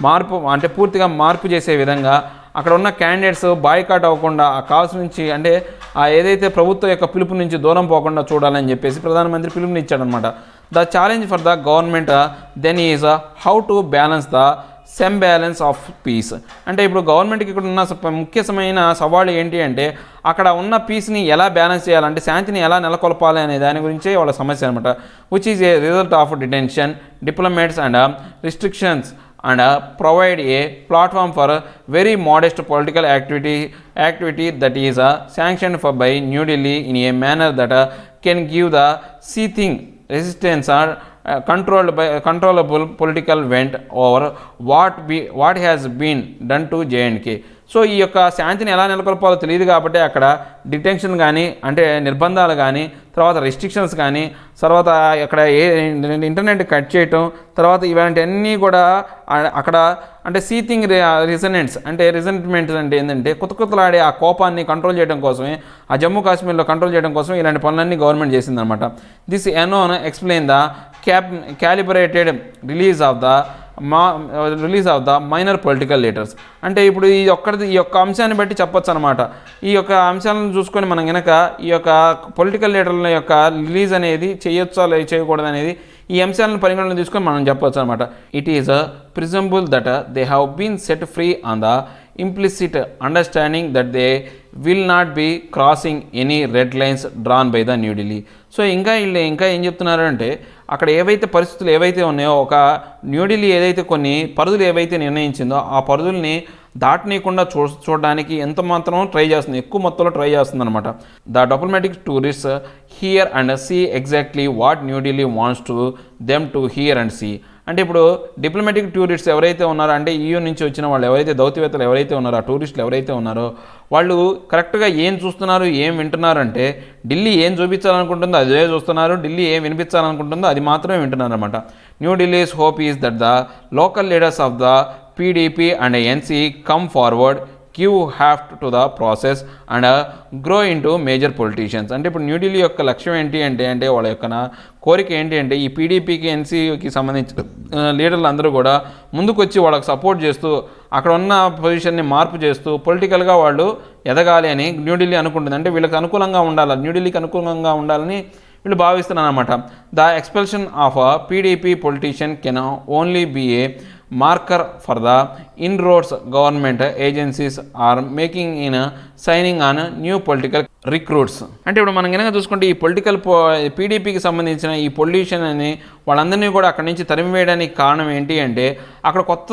మార్పు అంటే పూర్తిగా మార్పు చేసే విధంగా అక్కడ ఉన్న క్యాండిడేట్స్ బాయ్కాట్ అవ్వకుండా ఆ కాల్స్ నుంచి అంటే ఆ ఏదైతే ప్రభుత్వం యొక్క పిలుపు నుంచి దూరం పోకుండా చూడాలని చెప్పేసి ప్రధానమంత్రి పిలుపునిచ్చాడనమాట. The challenge for the government then is how to balance the semblance of peace. అంటే ఇప్పుడు గవర్నమెంట్కి ఇక్కడ ఉన్న ముఖ్యమైన సవాళ్ళు ఏంటి అంటే అక్కడ ఉన్న పీస్ని ఎలా బ్యాలెన్స్ చేయాలంటే శాంతిని ఎలా నెలకొల్పాలి అనే దాని గురించే వాళ్ళ సమస్య అనమాట. Which is a result of detention diplomats and restrictions and provide a platform for very modest political activity that is sanctioned by New Delhi in a manner that can give the seething resistance or controllable political vent over what has been done to J&K. So ఈ యొక్క శాంతిని ఎలా నెలకొల్పాలో తెలియదు కాబట్టి అక్కడ డిటెన్షన్ కానీ అంటే నిర్బంధాలు కానీ తర్వాత రెస్ట్రిక్షన్స్ కానీ తర్వాత అక్కడ ఇంటర్నెట్ కట్ చేయటం తర్వాత ఇలాంటివన్నీ కూడా అక్కడ అంటే సీతింగ్ రిజనెంట్స్ అంటే రిజెంట్మెంట్స్ అంటే ఏంటంటే కొత్తలాడే ఆ కోపాన్ని కంట్రోల్ చేయడం కోసమే ఆ జమ్మూ కాశ్మీర్లో కంట్రోల్ చేయడం కోసం ఇలాంటి పనులన్నీ గవర్నమెంట్ చేసిందనమాట. This alone explain the calibrated release of the minor political leaders. అంటే ఇప్పుడు ఈ యొక్క అంశాన్ని బట్టి చెప్పొచ్చు అనమాట. ఈ యొక్క అంశాలను చూసుకొని మనం కనుక ఈ యొక్క పొలిటికల్ లీడర్ల యొక్క రిలీజ్ అనేది చేయొచ్చా చేయకూడదు అనేది ఈ అంశాలను పరిగణనలో తీసుకొని మనం చెప్పొచ్చు అనమాట. It is presumable that they have been set free on the implicit understanding that they will not be crossing any red lines drawn by the New Delhi. So ఇంకా ఏం చెప్తున్నారు అంటే అక్కడ ఏవైతే పరిస్థితులు ఏవైతే ఉన్నాయో ఒక న్యూఢిల్లీ ఏదైతే కొన్ని పరిధులు ఏవైతే నిర్ణయించిందో ఆ పరిధుల్ని దాటనీయకుండా చూడడానికి ఎంత మాత్రం ట్రై చేస్తుంది, ఎక్కువ మొత్తంలో ట్రై చేస్తుంది అనమాట. The diplomatic tourist here and see exactly what New Delhi wants to them to hear and see. అంటే ఇప్పుడు డిప్లొమాటిక్ టూరిస్ట్స్ ఎవరైతే ఉన్నారో అంటే EU నుంచి వచ్చిన వాళ్ళు ఎవరైతే దౌత్యవేత్తలు ఎవరైతే ఉన్నారో ఆ టూరిస్టులు ఎవరైతే ఉన్నారో వాళ్ళు కరెక్ట్గా ఏం చూస్తున్నారు ఏం వింటున్నారు అంటే ఢిల్లీ ఏం చూపించాలనుకుంటుందో అదే చూస్తున్నారు, ఢిల్లీ ఏం వినిపించాలనుకుంటుందో అది మాత్రమే వింటున్నారు అనమాట. New Delhi's hope is that the local leaders of the PDP and NC come forward, give heft to the process and grow into major politicians. అంటే ఇప్పుడు న్యూఢిల్లీ యొక్క లక్ష్యం ఏంటి అంటే వాళ్ళ యొక్క కోరిక ఏంటి అంటే ఈ PDPకి NCకి సంబంధించిన లీడర్లు అందరూ కూడా ముందుకు వచ్చి వాళ్ళకి సపోర్ట్ చేస్తూ అక్కడ ఉన్న పొజిషన్ని మార్పు చేస్తూ పొలిటికల్గా వాళ్ళు ఎదగాలి అని న్యూఢిల్లీ అనుకుంటుంది. అంటే వీళ్ళకి అనుకూలంగా ఉండాలి, న్యూఢిల్లీకి అనుకూలంగా ఉండాలని వీళ్ళు భావిస్తున్నారు అనమాట. The expulsion of PDP politician can only be a marker for the inroads government agencies are making in signing on new political recruits. అంటే ఇప్పుడు మనం కనుక చూసుకుంటే ఈ పొలిటికల్ PDPకి సంబంధించిన ఈ పొలిటీషియన్ అని వాళ్ళందరినీ కూడా అక్కడి నుంచి తరిమివేయడానికి కారణం ఏంటి అంటే అక్కడ కొత్త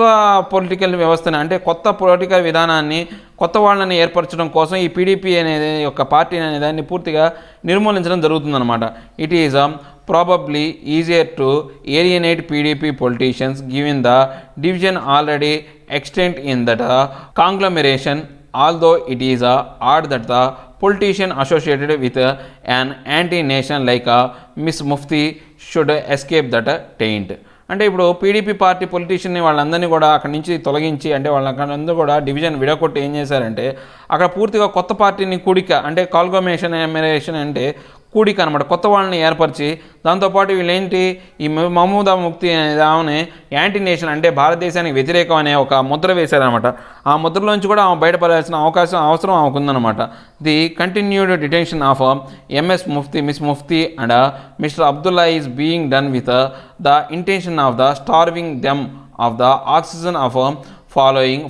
పొలిటికల్ వ్యవస్థని అంటే కొత్త పొలిటికల్ విధానాన్ని కొత్త వాళ్ళని ఏర్పరచడం కోసం ఈ PDP అనేది యొక్క పార్టీ అనే దాన్ని పూర్తిగా నిర్మూలించడం జరుగుతుందన్నమాట. It is probably easier to alienate PDP politicians given the division already extant in that conglomeration, although it is odd that the politician associated with an anti-nation like Miss Mufti should escape that taint. అంటే ఇప్పుడు PDP పార్టీ పొలిటీషియన్ని వాళ్ళందరినీ కూడా అక్కడి నుంచి తొలగించి అంటే వాళ్ళందరూ కూడా డివిజన్ విడగొట్టి ఏం చేశారంటే అక్కడ పూర్తిగా కొత్త పార్టీని కూడిక అంటే కాల్గమేషన్ అంటే కూడిక అనమాట, కొత్త వాళ్ళని ఏర్పరిచి దాంతోపాటు వీళ్ళేంటి ఈ మహమూదా ముఫ్తీ అనే ఆమె యాంటీ నేషన్ అంటే భారతదేశానికి వ్యతిరేకం అనే ఒక ముద్ర వేశారనమాట. ఆ ముద్రలోంచి కూడా ఆమె బయటపడాల్సిన అవసరం ఆమెకు ఉందన్నమాట. The continued detention of miss Mufti and mister Abdullah is being done with the intention of the starving them of the oxygen of following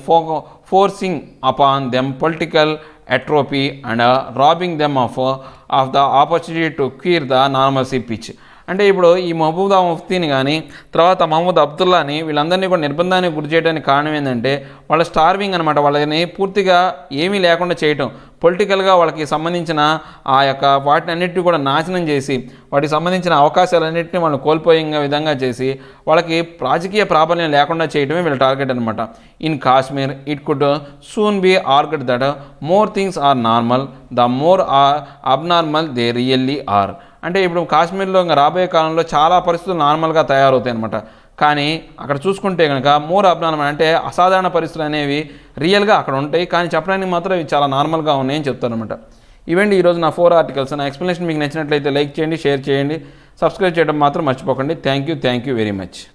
forcing upon them political atrophy and robbing them of the opportunity to clear the normalcy pitch. అంటే ఇప్పుడు ఈ మహబూబా ముఫ్తీని కానీ తర్వాత మహమ్మద్ అబ్దుల్లాని వీళ్ళందరినీ కూడా నిర్బంధానికి గురి చేయడానికి కారణం ఏంటంటే వాళ్ళ స్టార్వింగ్ అనమాట, వాళ్ళని పూర్తిగా ఏమీ లేకుండా చేయటం, పొలిటికల్గా వాళ్ళకి సంబంధించిన ఆ యొక్క వాటిని అన్నిటిని కూడా నాశనం చేసి వాటికి సంబంధించిన అవకాశాలన్నింటినీ వాళ్ళు కోల్పోయే విధంగా చేసి వాళ్ళకి రాజకీయ ప్రాబల్యం లేకుండా చేయడమే వీళ్ళ టార్గెట్ అనమాట. In Kashmir it could soon be argued that more things are normal the more abnormal they really are. అంటే ఇప్పుడు కాశ్మీర్లో ఇంకా రాబోయే కాలంలో చాలా పరిస్థితులు నార్మల్గా తయారవుతాయి అనమాట. కానీ అక్కడ చూసుకుంటే కనుక మోర్ అబ్నార్మల్ అంటే అసాధారణ పరిస్థితులు అనేవి రియల్గా అక్కడ ఉంటాయి, కానీ చెప్పడానికి మాత్రం ఇవి చాలా నార్మల్గా ఉన్నాయని చెప్తారనమాట. ఇవండి ఈరోజు నా 4 ఆర్టికల్స్. నా ఎక్స్ప్లెనేషన్ మీకు నచ్చినట్లయితే లైక్ చేయండి, షేర్ చేయండి, సబ్స్క్రైబ్ చేయడం మాత్రం మర్చిపోకండి. Thank you very much.